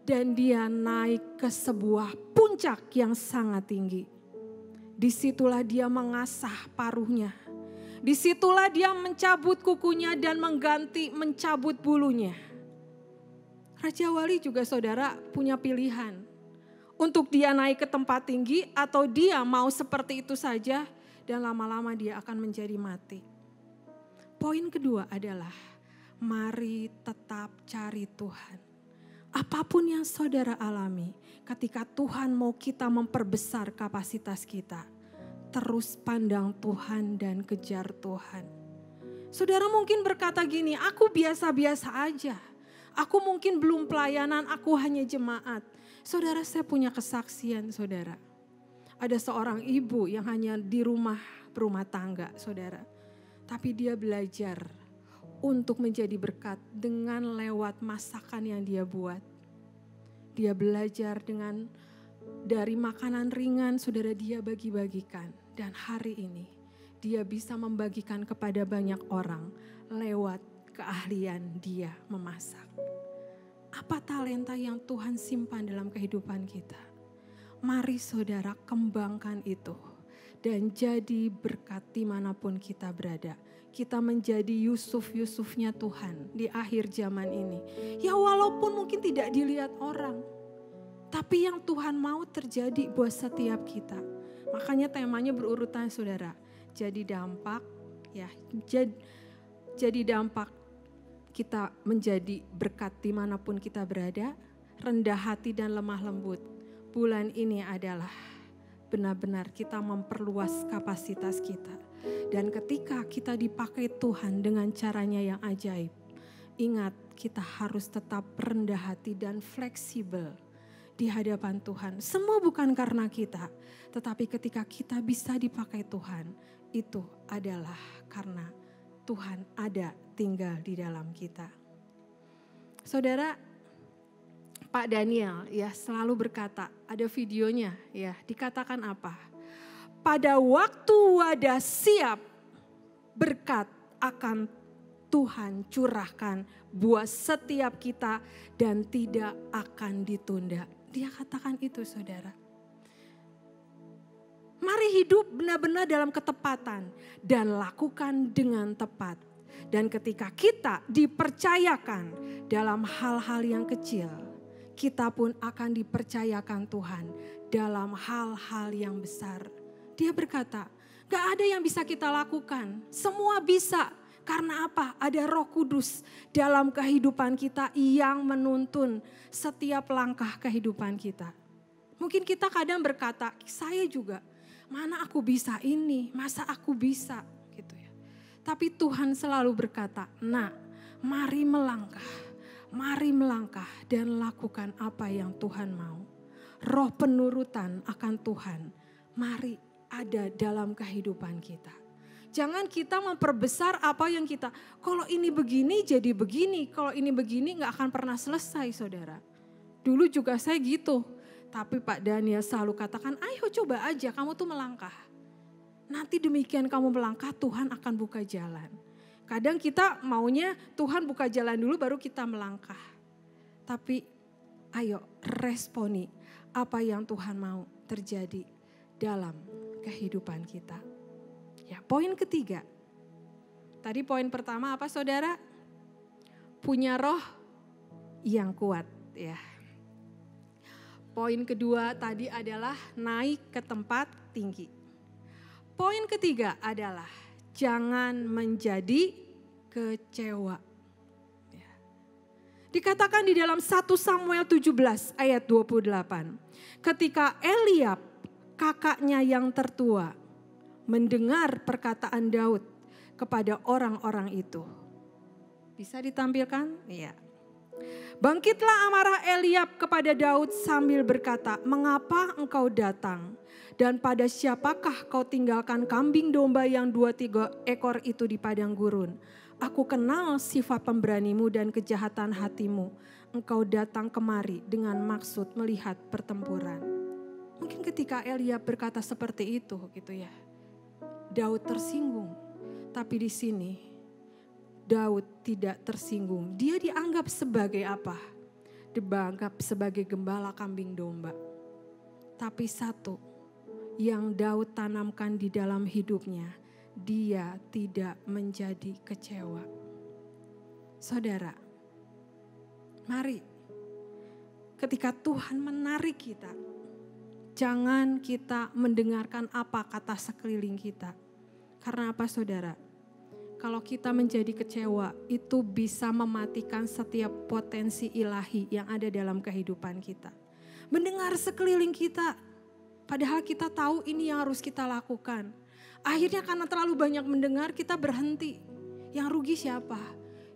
Dan dia naik ke sebuah puncak yang sangat tinggi. Disitulah dia mengasah paruhnya. Disitulah dia mencabut kukunya dan mencabut bulunya. Raja Wali juga saudara punya pilihan. Untuk dia naik ke tempat tinggi atau dia mau seperti itu saja dan lama-lama dia akan menjadi mati. Poin kedua adalah mari tetap cari Tuhan. Apapun yang saudara alami, ketika Tuhan mau kita memperbesar kapasitas kita, terus pandang Tuhan dan kejar Tuhan. Saudara mungkin berkata gini, aku biasa-biasa aja. Aku mungkin belum pelayanan, aku hanya jemaat. Saudara, saya punya kesaksian saudara. Ada seorang ibu yang hanya di rumah tangga saudara. Tapi dia belajar untuk menjadi berkat dengan lewat masakan yang dia buat. Dia belajar dari makanan ringan saudara dia bagi-bagikan. Dan hari ini dia bisa membagikan kepada banyak orang lewat keahlian dia memasak. Apa talenta yang Tuhan simpan dalam kehidupan kita? Mari saudara kembangkan itu. Dan jadi berkat dimanapun kita berada. Kita menjadi Yusufnya Tuhan di akhir zaman ini. Ya walaupun mungkin tidak dilihat orang. Tapi yang Tuhan mau terjadi buat setiap kita. Makanya temanya berurutan saudara. Jadi dampak ya. Jadi dampak kita menjadi berkat dimanapun kita berada. rendah hati dan lemah lembut. Bulan ini adalah benar-benar kita memperluas kapasitas kita. Dan ketika kita dipakai Tuhan dengan caranya yang ajaib, ingat kita harus tetap rendah hati dan fleksibel di hadapan Tuhan. Semua bukan karena kita, tetapi ketika kita bisa dipakai Tuhan, itu adalah karena Tuhan ada tinggal di dalam kita. Saudara, Pak Daniel ya selalu berkata, ada videonya ya, dikatakan apa? Pada waktu wadah siap, berkat akan Tuhan curahkan buat setiap kita dan tidak akan ditunda. Dia katakan itu, saudara. Mari hidup benar-benar dalam ketepatan dan lakukan dengan tepat. Dan ketika kita dipercayakan dalam hal-hal yang kecil, kita pun akan dipercayakan Tuhan dalam hal-hal yang besar. Dia berkata, gak ada yang bisa kita lakukan, semua bisa. Karena apa? Ada Roh Kudus dalam kehidupan kita yang menuntun setiap langkah kehidupan kita. Mungkin kita kadang berkata, saya juga, mana aku bisa ini, masa aku bisa gitu ya. Tapi Tuhan selalu berkata, nak, mari melangkah dan lakukan apa yang Tuhan mau. Roh penurutan akan Tuhan, mari ada dalam kehidupan kita. Jangan kita memperbesar apa yang kita, kalau ini begini jadi begini, kalau ini begini gak akan pernah selesai, saudara. Dulu juga saya gitu, tapi Pak Daniel selalu katakan, ayo coba aja kamu tuh melangkah. Nanti demikian kamu melangkah, Tuhan akan buka jalan. Kadang kita maunya Tuhan buka jalan dulu baru kita melangkah. Tapi ayo responi apa yang Tuhan mau terjadi dalam kehidupan kita. Ya, poin ketiga. Tadi poin pertama apa, saudara? Punya roh yang kuat ya. Poin kedua tadi adalah naik ke tempat tinggi. Poin ketiga adalah jangan menjadi kecewa. Ya. Dikatakan di dalam 1 Samuel 17 ayat 28. Ketika Eliab, kakaknya yang tertua, mendengar perkataan Daud kepada orang-orang itu. Bisa ditampilkan? Iya. Bangkitlah amarah Eliab kepada Daud sambil berkata, mengapa engkau datang? Dan pada siapakah kau tinggalkan kambing domba yang 2-3 ekor itu di padang gurun? Aku kenal sifat pemberanimu dan kejahatan hatimu. Engkau datang kemari dengan maksud melihat pertempuran. Mungkin ketika Eliab berkata seperti itu gitu ya. Daud tersinggung. Tapi di sini Daud tidak tersinggung. Dia dianggap sebagai apa? Dianggap sebagai gembala kambing domba. Tapi satu yang Daud tanamkan di dalam hidupnya, dia tidak menjadi kecewa. Saudara, mari ketika Tuhan menarik kita, jangan kita mendengarkan apa kata sekeliling kita. Karena apa, saudara? Kalau kita menjadi kecewa, itu bisa mematikan setiap potensi ilahi yang ada dalam kehidupan kita. Mendengar sekeliling kita, padahal kita tahu ini yang harus kita lakukan. Akhirnya karena terlalu banyak mendengar, kita berhenti. Yang rugi siapa?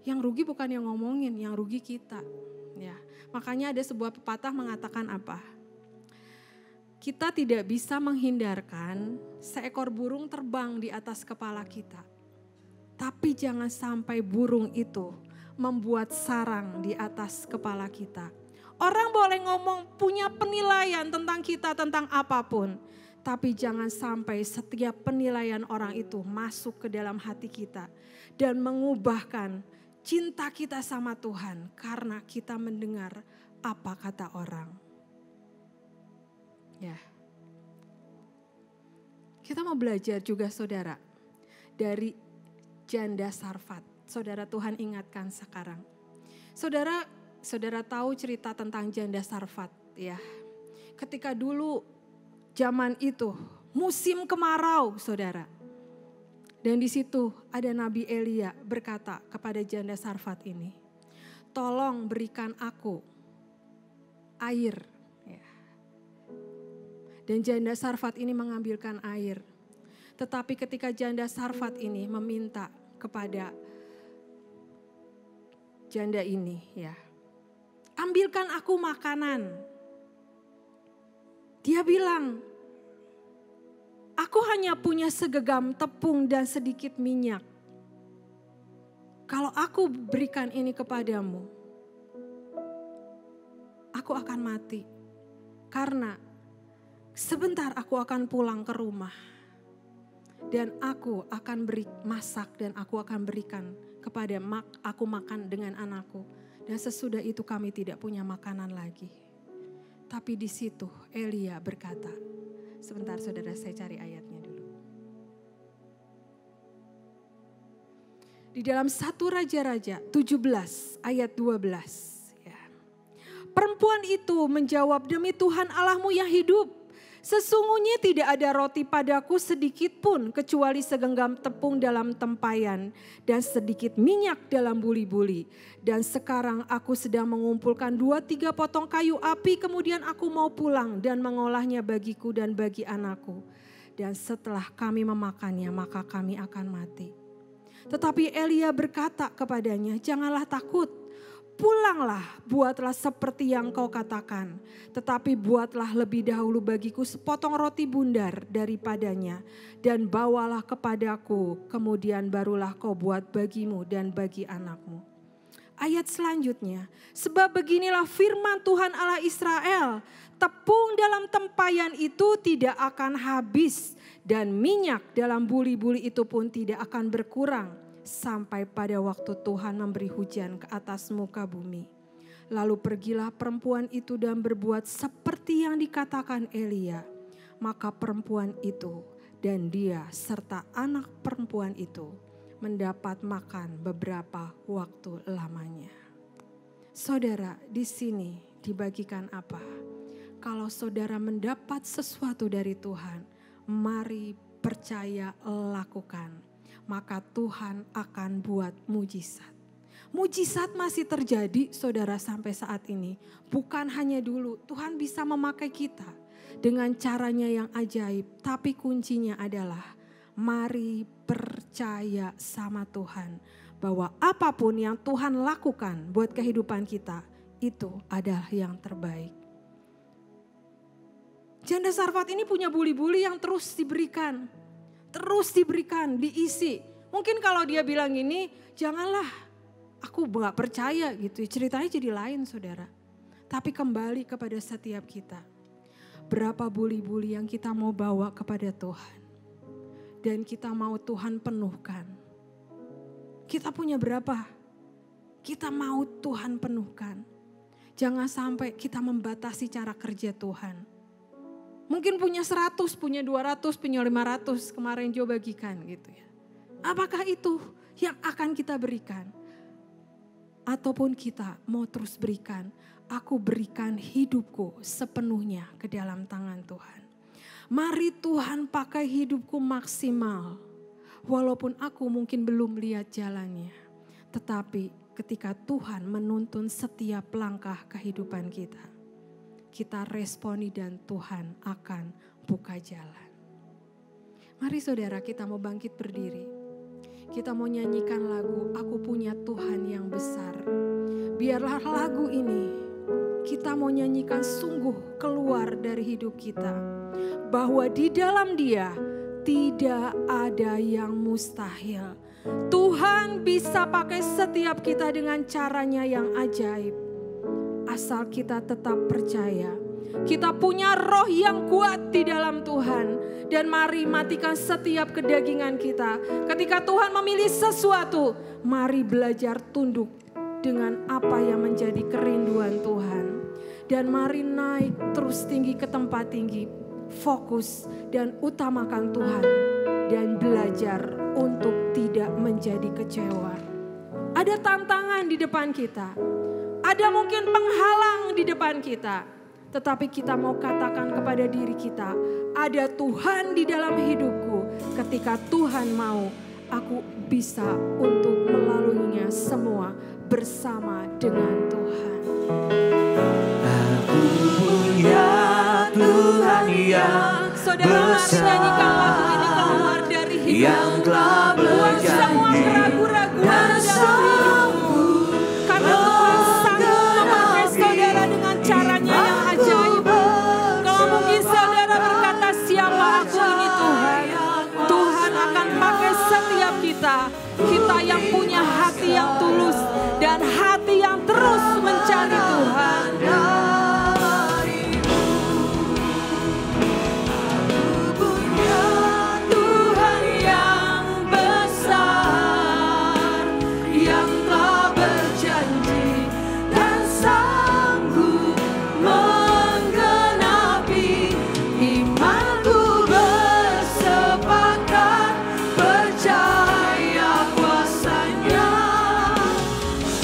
Yang rugi bukan yang ngomongin, yang rugi kita. Ya, makanya ada sebuah pepatah mengatakan apa? Kita tidak bisa menghindarkan seekor burung terbang di atas kepala kita. Tapi jangan sampai burung itu membuat sarang di atas kepala kita. Orang boleh ngomong punya penilaian tentang kita, tentang apapun. Tapi jangan sampai setiap penilaian orang itu masuk ke dalam hati kita. Dan mengubahkan cinta kita sama Tuhan karena kita mendengar apa kata orang. Ya. Kita mau belajar juga, saudara, dari janda Sarfat. Saudara, Tuhan ingatkan sekarang. Saudara tahu cerita tentang janda Sarfat ya. Ketika dulu zaman itu musim kemarau, saudara. Dan di situ ada Nabi Elia berkata kepada janda Sarfat ini, tolong berikan aku air. Dan janda Sarfat ini mengambilkan air. Tetapi ketika janda Sarfat ini meminta kepada janda ini, ambilkan aku makanan. Dia bilang, aku hanya punya segenggam tepung dan sedikit minyak. Kalau aku berikan ini kepadamu, aku akan mati. Karena sebentar aku akan pulang ke rumah. Dan aku akan masak dan aku akan berikan kepada aku makan dengan anakku. Dan sesudah itu kami tidak punya makanan lagi. Tapi di situ Elia berkata, sebentar saudara saya cari ayatnya dulu. Di dalam 1 Raja-Raja 17 ayat 12. Perempuan itu menjawab, demi Tuhan Allahmu yang hidup, sesungguhnya tidak ada roti padaku sedikit pun kecuali segenggam tepung dalam tempayan dan sedikit minyak dalam buli-buli. Dan sekarang aku sedang mengumpulkan 2-3 potong kayu api, kemudian aku mau pulang dan mengolahnya bagiku dan bagi anakku. Dan setelah kami memakannya maka kami akan mati. Tetapi Elia berkata kepadanya, janganlah takut. Pulanglah, buatlah seperti yang kau katakan. Tetapi buatlah lebih dahulu bagiku sepotong roti bundar daripadanya. Dan bawalah kepadaku, kemudian barulah kau buat bagimu dan bagi anakmu. Ayat selanjutnya, sebab beginilah firman Tuhan Allah Israel. Tepung dalam tempayan itu tidak akan habis. Dan minyak dalam buli-buli itu pun tidak akan berkurang. Sampai pada waktu Tuhan memberi hujan ke atas muka bumi. Lalu pergilah perempuan itu dan berbuat seperti yang dikatakan Elia. Maka perempuan itu dan dia serta anak perempuan itu mendapat makan beberapa waktu lamanya. Saudara, di sini dibagikan apa? Kalau saudara mendapat sesuatu dari Tuhan, mari percaya lakukan. Maka Tuhan akan buat mujizat. Mujizat masih terjadi saudara sampai saat ini. Bukan hanya dulu, Tuhan bisa memakai kita dengan caranya yang ajaib. Tapi kuncinya adalah mari percaya sama Tuhan. Bahwa apapun yang Tuhan lakukan buat kehidupan kita, itu adalah yang terbaik. Janda Sarfat ini punya buli-buli yang terus diberikan. Terus diberikan, diisi. Mungkin kalau dia bilang ini, janganlah, aku gak percaya gitu. Ceritanya jadi lain saudara. Tapi kembali kepada setiap kita. Berapa buli-buli yang kita mau bawa kepada Tuhan. Dan kita mau Tuhan penuhkan. Kita punya berapa? Kita mau Tuhan penuhkan. Jangan sampai kita membatasi cara kerja Tuhan. Mungkin punya 100, punya 200, punya 500 kemarin Jo bagikan gitu ya. Apakah itu yang akan kita berikan? Ataupun kita mau terus berikan, aku berikan hidupku sepenuhnya ke dalam tangan Tuhan. Mari Tuhan pakai hidupku maksimal. Walaupun aku mungkin belum lihat jalannya. Tetapi ketika Tuhan menuntun setiap langkah kehidupan kita. Kita responi dan Tuhan akan buka jalan. Mari saudara kita mau bangkit berdiri. Kita mau nyanyikan lagu Aku Punya Tuhan Yang Besar. Biarlah lagu ini kita mau nyanyikan sungguh keluar dari hidup kita. Bahwa di dalam Dia tidak ada yang mustahil. Tuhan bisa pakai setiap kita dengan caranya yang ajaib. Asal kita tetap percaya. Kita punya roh yang kuat di dalam Tuhan. Dan mari matikan setiap kedagingan kita. Ketika Tuhan memilih sesuatu, mari belajar tunduk dengan apa yang menjadi kerinduan Tuhan. Dan mari naik terus tinggi ke tempat tinggi. Fokus dan utamakan Tuhan. Dan belajar untuk tidak menjadi kecewa. Ada tantangan di depan kita. Ada mungkin penghalang di depan kita. Tetapi kita mau katakan kepada diri kita. Ada Tuhan di dalam hidupku. Ketika Tuhan mau, aku bisa untuk melaluinya semua bersama dengan Tuhan. Aku yang Saudara mari nyanyikan lagu ini keluar dari yang hidupmu. telah Buang semua berjanji keraguan-keraguan dalam hidupmu. Karena Tuhan sanggup memakai saudara dengan caranya yang ajaib. Kalau mungkin saudara berkata, siapa aku ini Tuhan? Tuhan akan pakai setiap kita. Kita yang punya hati yang tulus dan hati yang terus mencari Tuhan. Tuhan yang besar, yang telah berjanji dan sanggup menggenapi imanku bersepakat percaya kuasanya.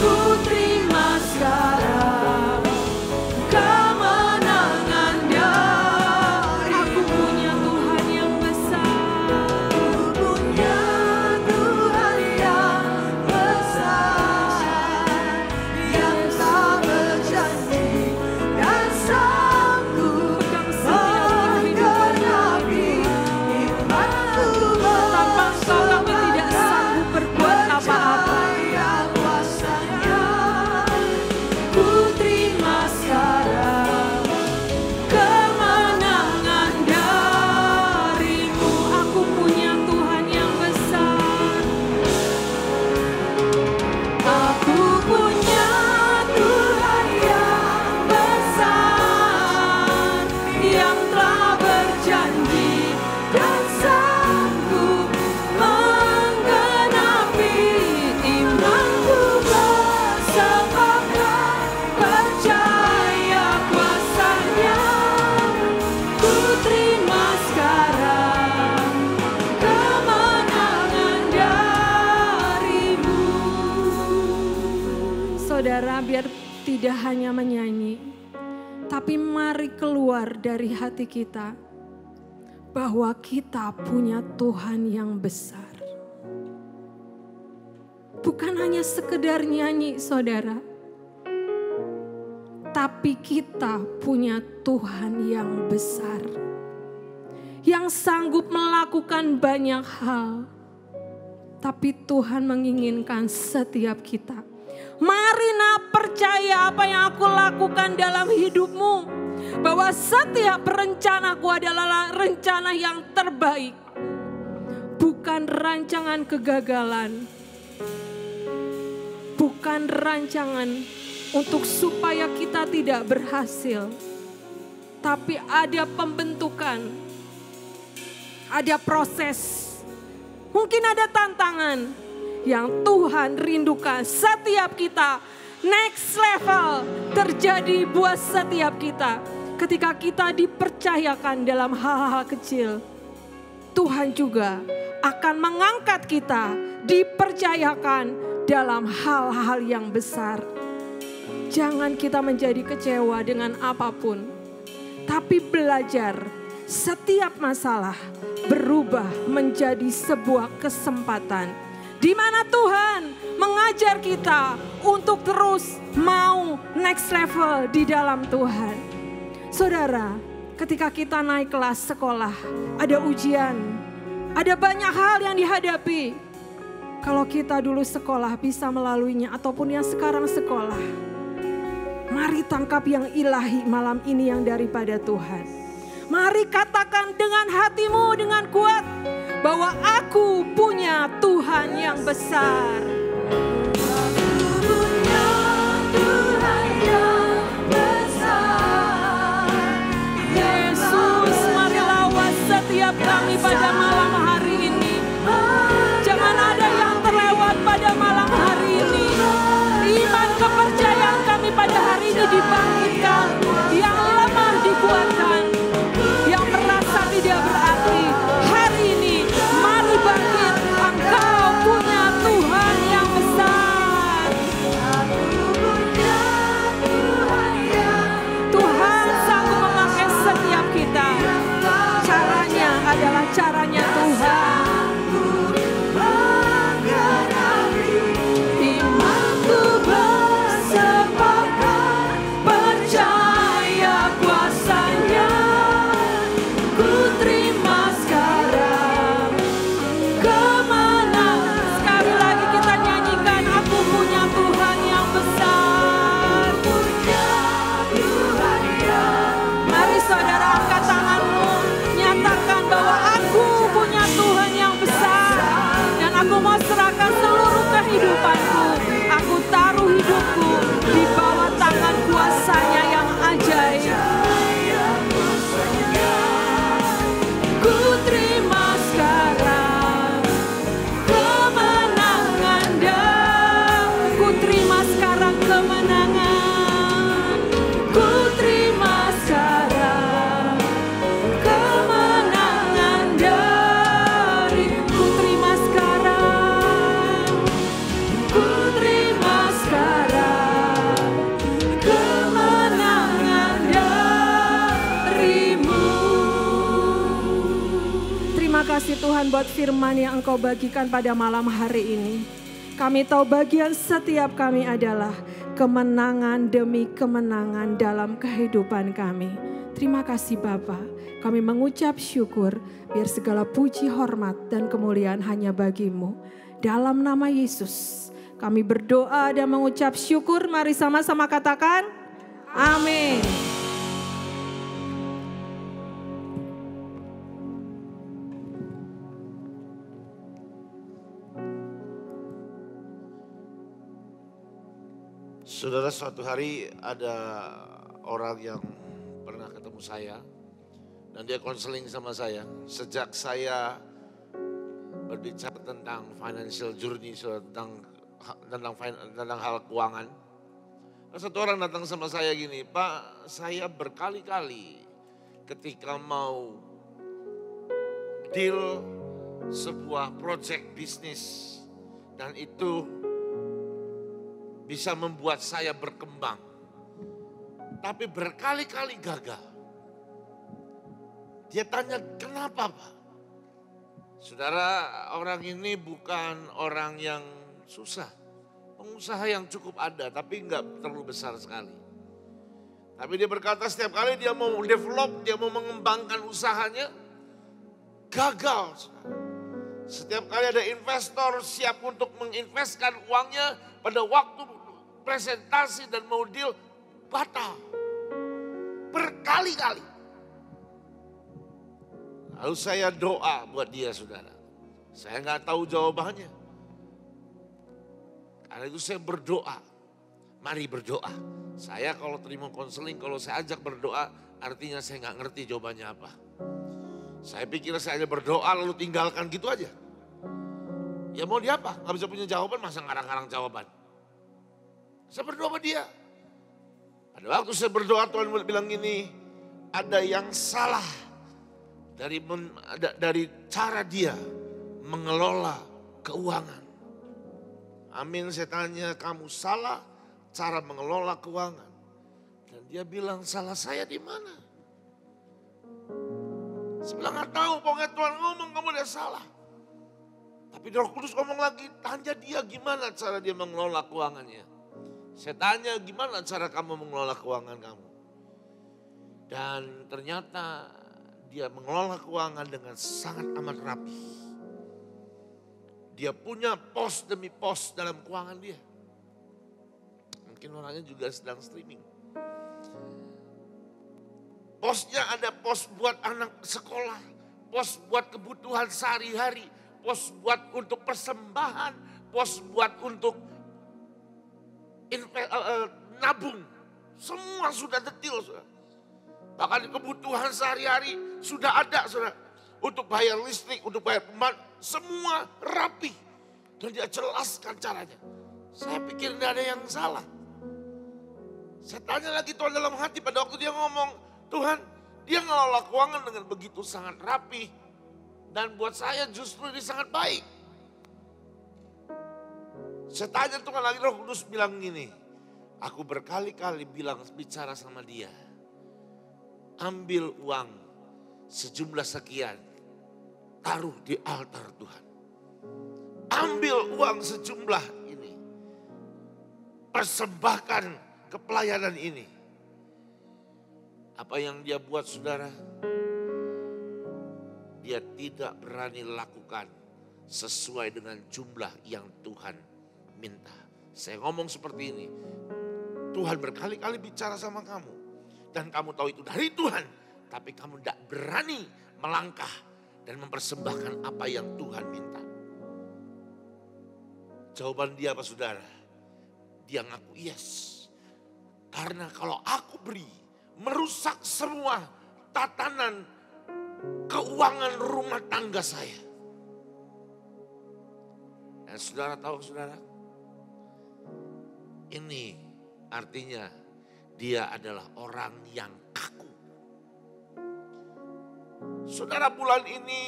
Ku terima sekarang kemenangan dari aku punya Tuhan yang besar. Ku punya Tuhan yang besar, yang tak berjanji dan sanggup menggenapi imanku. Tanpa Engkau kami tidak sanggup berbuat apa-apa. Ku terima sekarang kemenangan darimu. Aku punya Tuhan yang besar. Aku punya Tuhan yang besar, yang telah berjanji dan sanggup menggenapi imanku bersepakat percaya kuasanya. Ku terima sekarang kemenangan darimu. Saudara, biar tidak hanya menyanyi, tapi mari keluar dari hati kita bahwa kita punya Tuhan yang besar. Bukan hanya sekedar nyanyi, saudara, tapi kita punya Tuhan yang besar, yang sanggup melakukan banyak hal. Tapi Tuhan menginginkan setiap kita, mari nak percaya apa yang aku lakukan dalam hidupmu, bahwa setiap rencanaku adalah rencana yang terbaik, bukan rancangan kegagalan, bukan rancangan untuk supaya kita tidak berhasil, tapi ada pembentukan, ada proses, mungkin ada tantangan yang Tuhan rindukan setiap kita. Next level terjadi buat setiap kita ketika kita dipercayakan dalam hal-hal kecil. Tuhan juga akan mengangkat kita, dipercayakan dalam hal-hal yang besar. Jangan kita menjadi kecewa dengan apapun, tapi belajar setiap masalah berubah menjadi sebuah kesempatan di mana Tuhan mengajar kita untuk terus mau next level di dalam Tuhan. Saudara, ketika kita naik kelas sekolah, ada ujian, ada banyak hal yang dihadapi. Kalau kita dulu sekolah bisa melaluinya ataupun yang sekarang sekolah, mari tangkap yang ilahi malam ini yang daripada Tuhan. Mari katakan dengan hatimu dengan kuat bahwa aku punya Tuhan yang besar. Aku punya Tuhan yang besar. Yesus, mari lawan setiap kami pada malam hari ini. Jangan ada yang terlewat pada malam hari ini. Iman kepercayaan kami pada hari ini dibangkitkan. Yang lemah dikuatkan. Yang merasa tidak berarti. Hari ini mari bangkit. Engkau punya Tuhan yang besar. Aku punya Aku mau serahkan seluruh kehidupanku. Aku taruh hidupku di bawah tangan kuasa-Nya yang ajaib. Ku terima sekarang kemenangan dan ku terima sekarang kemenangan. Ku terima sekarang kemenangan dari ku terima sekarang. Ku terima sekarang kemenangan darimu. Terima kasih Tuhan buat firman yang Engkau bagikan pada malam hari ini. Kami tahu bagian setiap kami adalah kemenangan demi kemenangan dalam kehidupan kami. Terima kasih Bapa. Kami mengucap syukur biar segala puji, hormat dan kemuliaan hanya bagi-Mu. Dalam nama Yesus kami berdoa dan mengucap syukur. Mari sama-sama katakan amin. Saudara, suatu hari ada orang yang pernah ketemu saya dan dia konseling sama saya. Sejak saya berbicara tentang financial journey, tentang hal keuangan, satu orang datang sama saya gini, Pak, saya berkali-kali ketika mau deal sebuah project bisnis dan itu bisa membuat saya berkembang. Tapi berkali-kali gagal. Dia tanya, kenapa Pak? Saudara, orang ini bukan orang yang susah. Pengusaha yang cukup ada, tapi enggak terlalu besar sekali. Tapi dia berkata setiap kali dia mau develop, dia mau mengembangkan usahanya, gagal. Saudara. Setiap kali ada investor siap untuk menginvestkan uangnya, pada waktu presentasi dan mau deal, batal. Berkali-kali. Lalu saya doa buat dia, saudara. Saya nggak tahu jawabannya. Karena itu saya berdoa. Mari berdoa. Saya kalau terima konseling, kalau saya ajak berdoa, artinya saya nggak ngerti jawabannya apa. Saya pikir saya hanya berdoa lalu tinggalkan gitu aja. Ya mau dia apa? Nggak bisa punya jawaban, masa ngarang-ngarang jawaban. Saya berdoa sama dia. Pada waktu saya berdoa Tuhan bilang gini, ada yang salah dari cara dia mengelola keuangan. Amin, saya tanya, kamu salah cara mengelola keuangan. Dan dia bilang, salah saya di mana? Saya bilang, gak tahu, pokoknya Tuhan ngomong kamu udah salah. Tapi Roh Kudus ngomong lagi, tanya dia gimana cara dia mengelola keuangannya. Saya tanya gimana cara kamu mengelola keuangan kamu. Dan ternyata dia mengelola keuangan dengan sangat amat rapi. Dia punya pos demi pos dalam keuangan dia. Mungkin orangnya juga sedang streaming. Posnya ada pos buat anak sekolah. Pos buat kebutuhan sehari-hari. Pos buat untuk persembahan. Pos buat untuk nabung. Semua sudah detail, saudara. Bahkan kebutuhan sehari-hari sudah ada, saudara. Untuk bayar listrik, untuk bayar pembantu, semua rapi. Dan dia jelaskan caranya. Saya pikir tidak ada yang salah. Saya tanya lagi Tuhan dalam hati pada waktu dia ngomong, Tuhan, dia ngelola keuangan dengan begitu sangat rapi. Dan buat saya justru ini sangat baik. Saya tanya Tuhan lagi, Roh Kudus bilang gini, aku berkali-kali bicara sama dia, ambil uang sejumlah sekian, taruh di altar Tuhan. Ambil uang sejumlah ini, persembahkan ke pelayanan ini. Apa yang dia buat, saudara? Dia tidak berani lakukan sesuai dengan jumlah yang Tuhan minta. Saya ngomong seperti ini, Tuhan berkali-kali bicara sama kamu. Dan kamu tahu itu dari Tuhan. Tapi kamu tidak berani melangkah dan mempersembahkan apa yang Tuhan minta. Jawaban dia apa saudara? Dia ngaku yes. Karena kalau aku beri, merusak semua tatanan keuangan rumah tangga saya. Dan saudara tahu saudara? Ini artinya dia adalah orang yang kaku. Saudara, bulan ini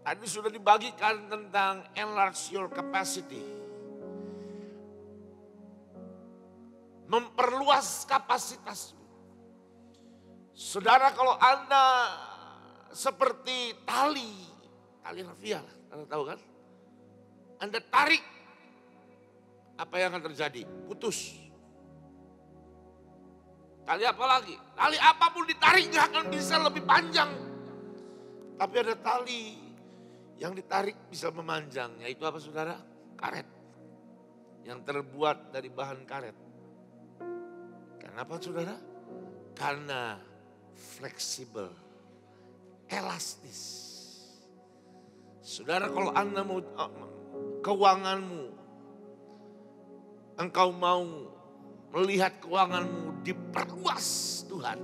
tadi sudah dibagikan tentang enlarge your capacity. Memperluas kapasitasmu. Saudara, kalau Anda seperti tali rafia, Anda tahu kan? Anda tarik, apa yang akan terjadi? Putus. Tali apa lagi? Tali apapun ditarik gak akan bisa lebih panjang. Tapi ada tali yang ditarik bisa memanjang. Yaitu apa saudara? Karet. Yang terbuat dari bahan karet. Kenapa saudara? Karena fleksibel, elastis. Saudara, kalau Anda mau keuanganmu, engkau mau melihat keuanganmu diperluas Tuhan,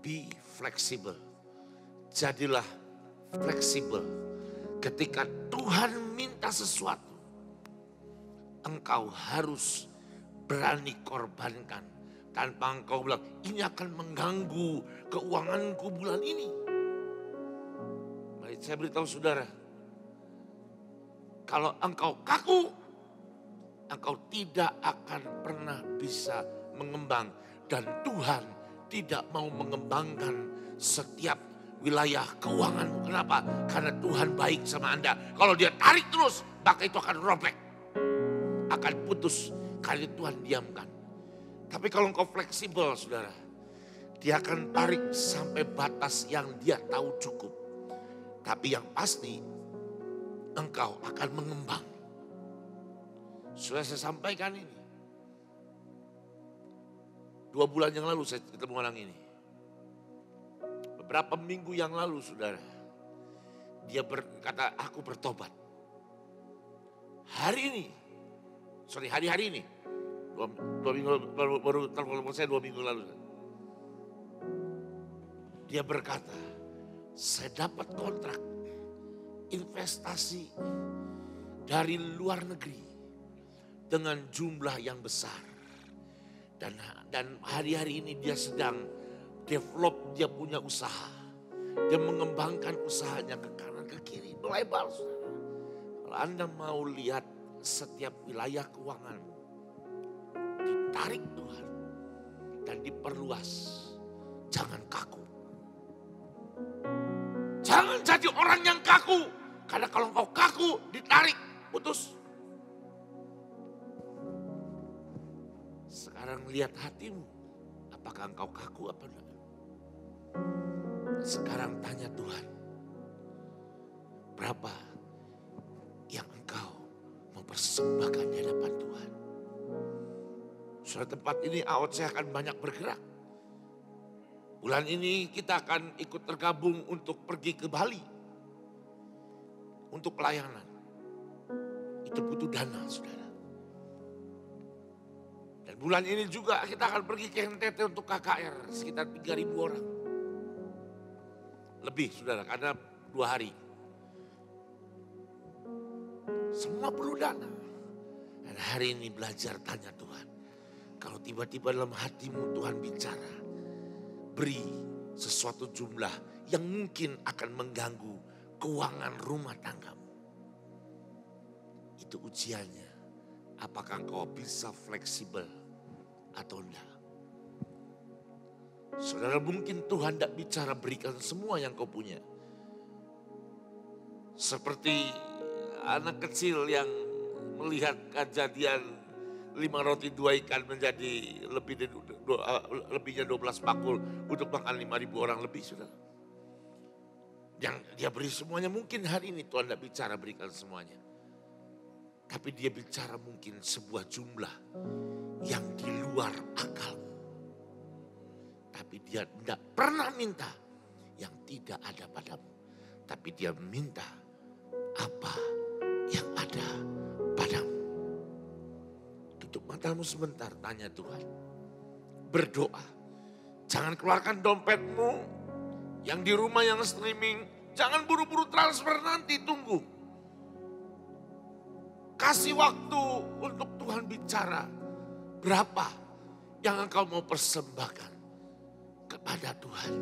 be flexible. Jadilah fleksibel. Ketika Tuhan minta sesuatu, engkau harus berani korbankan. Tanpa engkau bilang, ini akan mengganggu keuanganku bulan ini. Mari saya beritahu saudara, kalau engkau kaku, engkau tidak akan pernah bisa mengembang. Dan Tuhan tidak mau mengembangkan setiap wilayah keuanganmu. Kenapa? Karena Tuhan baik sama Anda. Kalau dia tarik terus, maka itu akan robek. Akan putus. Karena Tuhan diamkan. Tapi kalau engkau fleksibel saudara, dia akan tarik sampai batas yang dia tahu cukup. Tapi yang pasti, engkau akan mengembang. Sudah saya sampaikan ini. 2 bulan yang lalu saya ketemu orang ini. Beberapa minggu yang lalu saudara, dia berkata, aku bertobat. Hari ini, hari ini. 2 minggu baru telepon saya 2 minggu lalu. Dia berkata, saya dapat kontrak investasi dari luar negeri dengan jumlah yang besar. Dan hari-hari ini dia sedang develop, dia punya usaha. Dia mengembangkan usahanya ke kanan ke kiri, melebar. Kalau Anda mau lihat setiap wilayah keuangan ditarik Tuhan dan diperluas, jangan kaku. Jangan jadi orang yang kaku. Karena kalau kau kaku, ditarik, putus. Sekarang lihat hatimu. Apakah engkau kaku apa enggak? Sekarang tanya Tuhan. Berapa yang engkau mau persembahkan di hadapan Tuhan? Suatu tempat ini saya akan banyak bergerak. Bulan ini kita akan ikut tergabung untuk pergi ke Bali. Untuk pelayanan. Itu butuh dana saudara. Dan bulan ini juga kita akan pergi ke NTT untuk KKR. Sekitar 3.000 orang. Lebih saudara, karena 2 hari. Semua perlu dana. Dan hari ini belajar tanya Tuhan. Kalau tiba-tiba dalam hatimu Tuhan bicara, beri sesuatu jumlah yang mungkin akan mengganggu keuangan rumah tanggamu. Itu ujiannya. Apakah kau bisa fleksibel atau enggak? Saudara, mungkin Tuhan tidak bicara berikan semua yang kau punya. Seperti anak kecil yang melihat kejadian 5 roti 2 ikan menjadi lebihnya 12 bakul untuk makan 5.000 orang lebih, saudara. Yang dia beri semuanya, mungkin hari ini Tuhan tidak bicara berikan semuanya. Tapi dia bicara mungkin sebuah jumlah yang di luar akalmu. Tapi dia tidak pernah minta yang tidak ada padamu. Tapi dia minta apa yang ada Tuhanmu sebentar, tanya Tuhan. Berdoa. Jangan keluarkan dompetmu yang di rumah yang streaming. Jangan buru-buru transfer, nanti tunggu. Kasih waktu untuk Tuhan bicara. Berapa yang engkau mau persembahkan kepada Tuhan.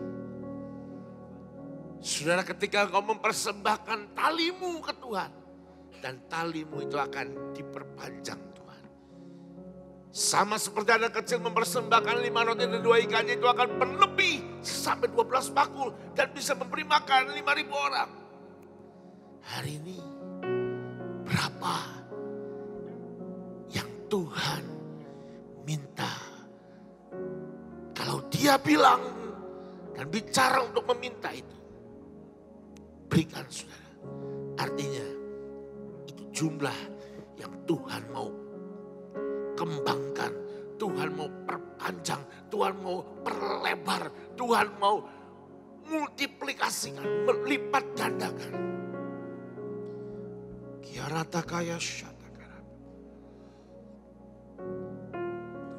Saudara, ketika engkau mempersembahkan talimu ke Tuhan. Dan talimu itu akan diperpanjang Tuhan. Sama seperti anak kecil mempersembahkan 5 roti dan 2 ikannya itu akan berlebih sampai 12 bakul. Dan bisa memberi makan 5.000 orang. Hari ini berapa yang Tuhan minta? Kalau dia bilang dan bicara untuk meminta itu, berikan saudara. Artinya itu jumlah yang Tuhan mau kembangkan, Tuhan mau perpanjang, Tuhan mau perlebar, Tuhan mau multiplikasikan, berlipat gandakan. Kiarata kaya syatakarab.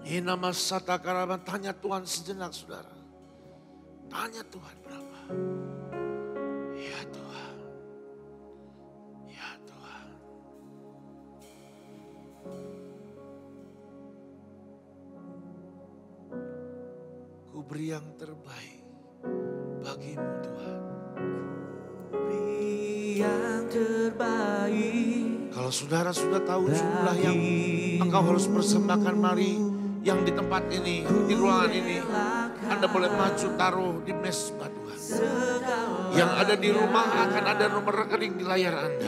Inama satakarab, tanya Tuhan sejenak saudara. Tanya Tuhan berapa. Ya Tuhan. Ya Tuhan. Ku beri yang terbaik bagimu Tuhan. Yang terbaik. Kalau saudara sudah tahu jumlah yang engkau harus persembahkan, mari yang di tempat ini, di ruangan ini, Anda boleh maju taruh di mesbah Tuhan. Yang ada di rumah akan ada nomor rekening di layar Anda.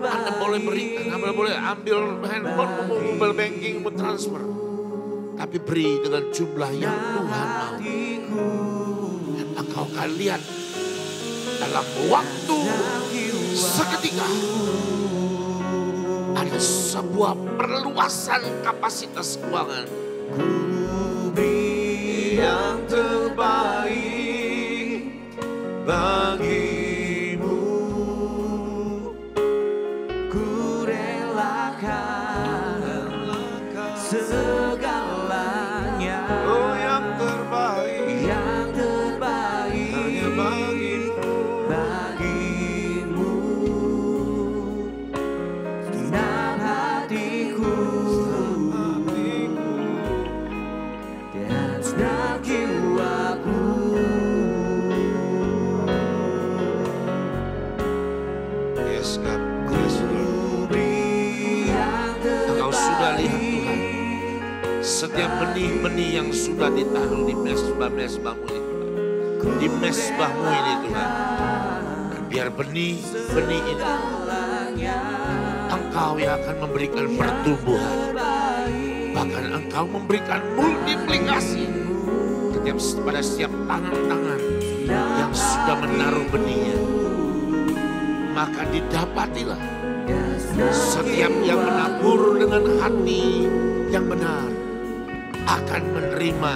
Anda boleh berikan, Anda boleh ambil handphone, mobile banking, mau transfer. Tapi beri dengan jumlah yang Tuhan mau. Dan engkau akan lihat dalam waktu seketika ada sebuah perluasan kapasitas keuangan. Ku beri yang terbaik bagimu. Ku relakan segalanya. Oh, yang terbaik. Yang terbaik Hanya bagimu. bagimu. Senang hatiku dan senang jiwaku. Yes, God. Yes, Lord. Ku beri yang Engkau sudah lihat Tuhan. Setiap benih-benih yang sudah ditaruh di mesbah-mesbahmu ini Tuhan. Di mesbahmu ini Tuhan. Dan biar benih-benih ini Engkau yang akan memberikan pertumbuhan. Bahkan Engkau memberikan multiplikasi pada setiap tangan-tangan yang sudah menaruh benihnya. Maka didapatilah setiap yang menabur dengan hati yang benar akan menerima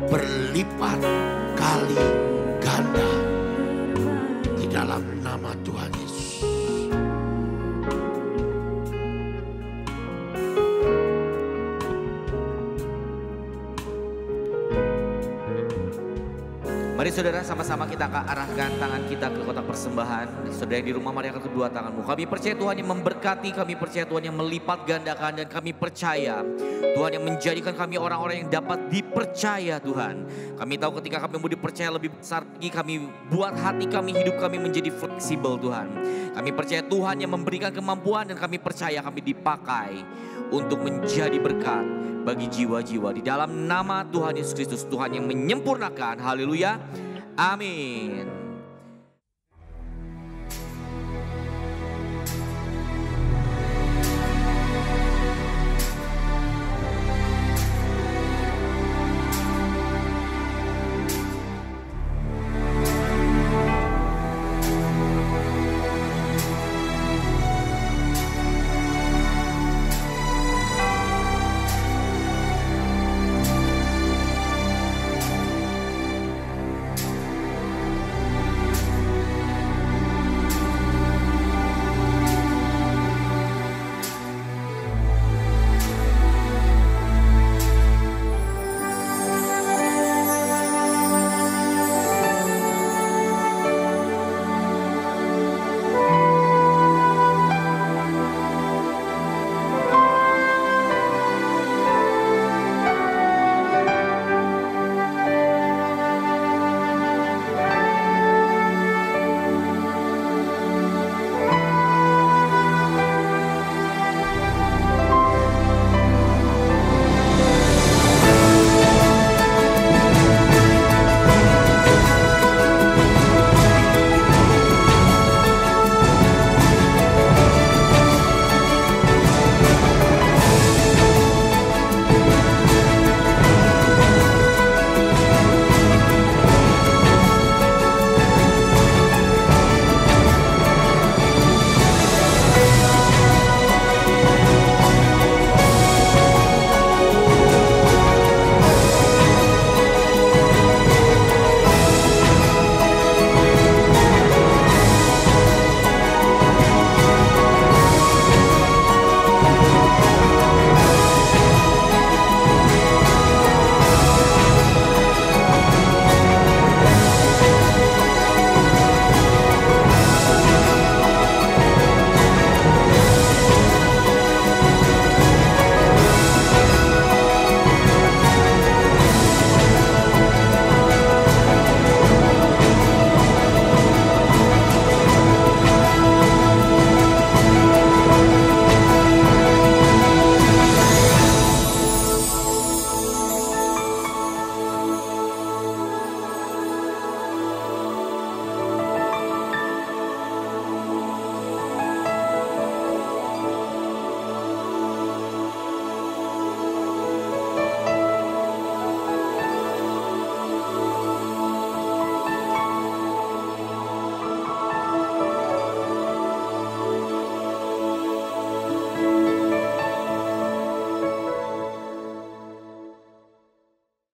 berlipat kali ganda di dalam nama Tuhan Yesus. Mari saudara sama-sama kita akan arahkan tangan kita ke kotak persembahan. Saudara yang di rumah mari angkat kedua tanganmu. Kami percaya Tuhan yang memberkati, kami percaya Tuhan yang melipat gandakan. Dan kami percaya Tuhan yang menjadikan kami orang-orang yang dapat dipercaya Tuhan. Kami tahu ketika kami mau dipercaya lebih besar lagi, kami buat hati kami, hidup kami menjadi fleksibel Tuhan. Kami percaya Tuhan yang memberikan kemampuan dan kami percaya kami dipakai untuk menjadi berkat bagi jiwa-jiwa. Di dalam nama Tuhan Yesus Kristus, Tuhan yang menyempurnakan. Haleluya. Amin.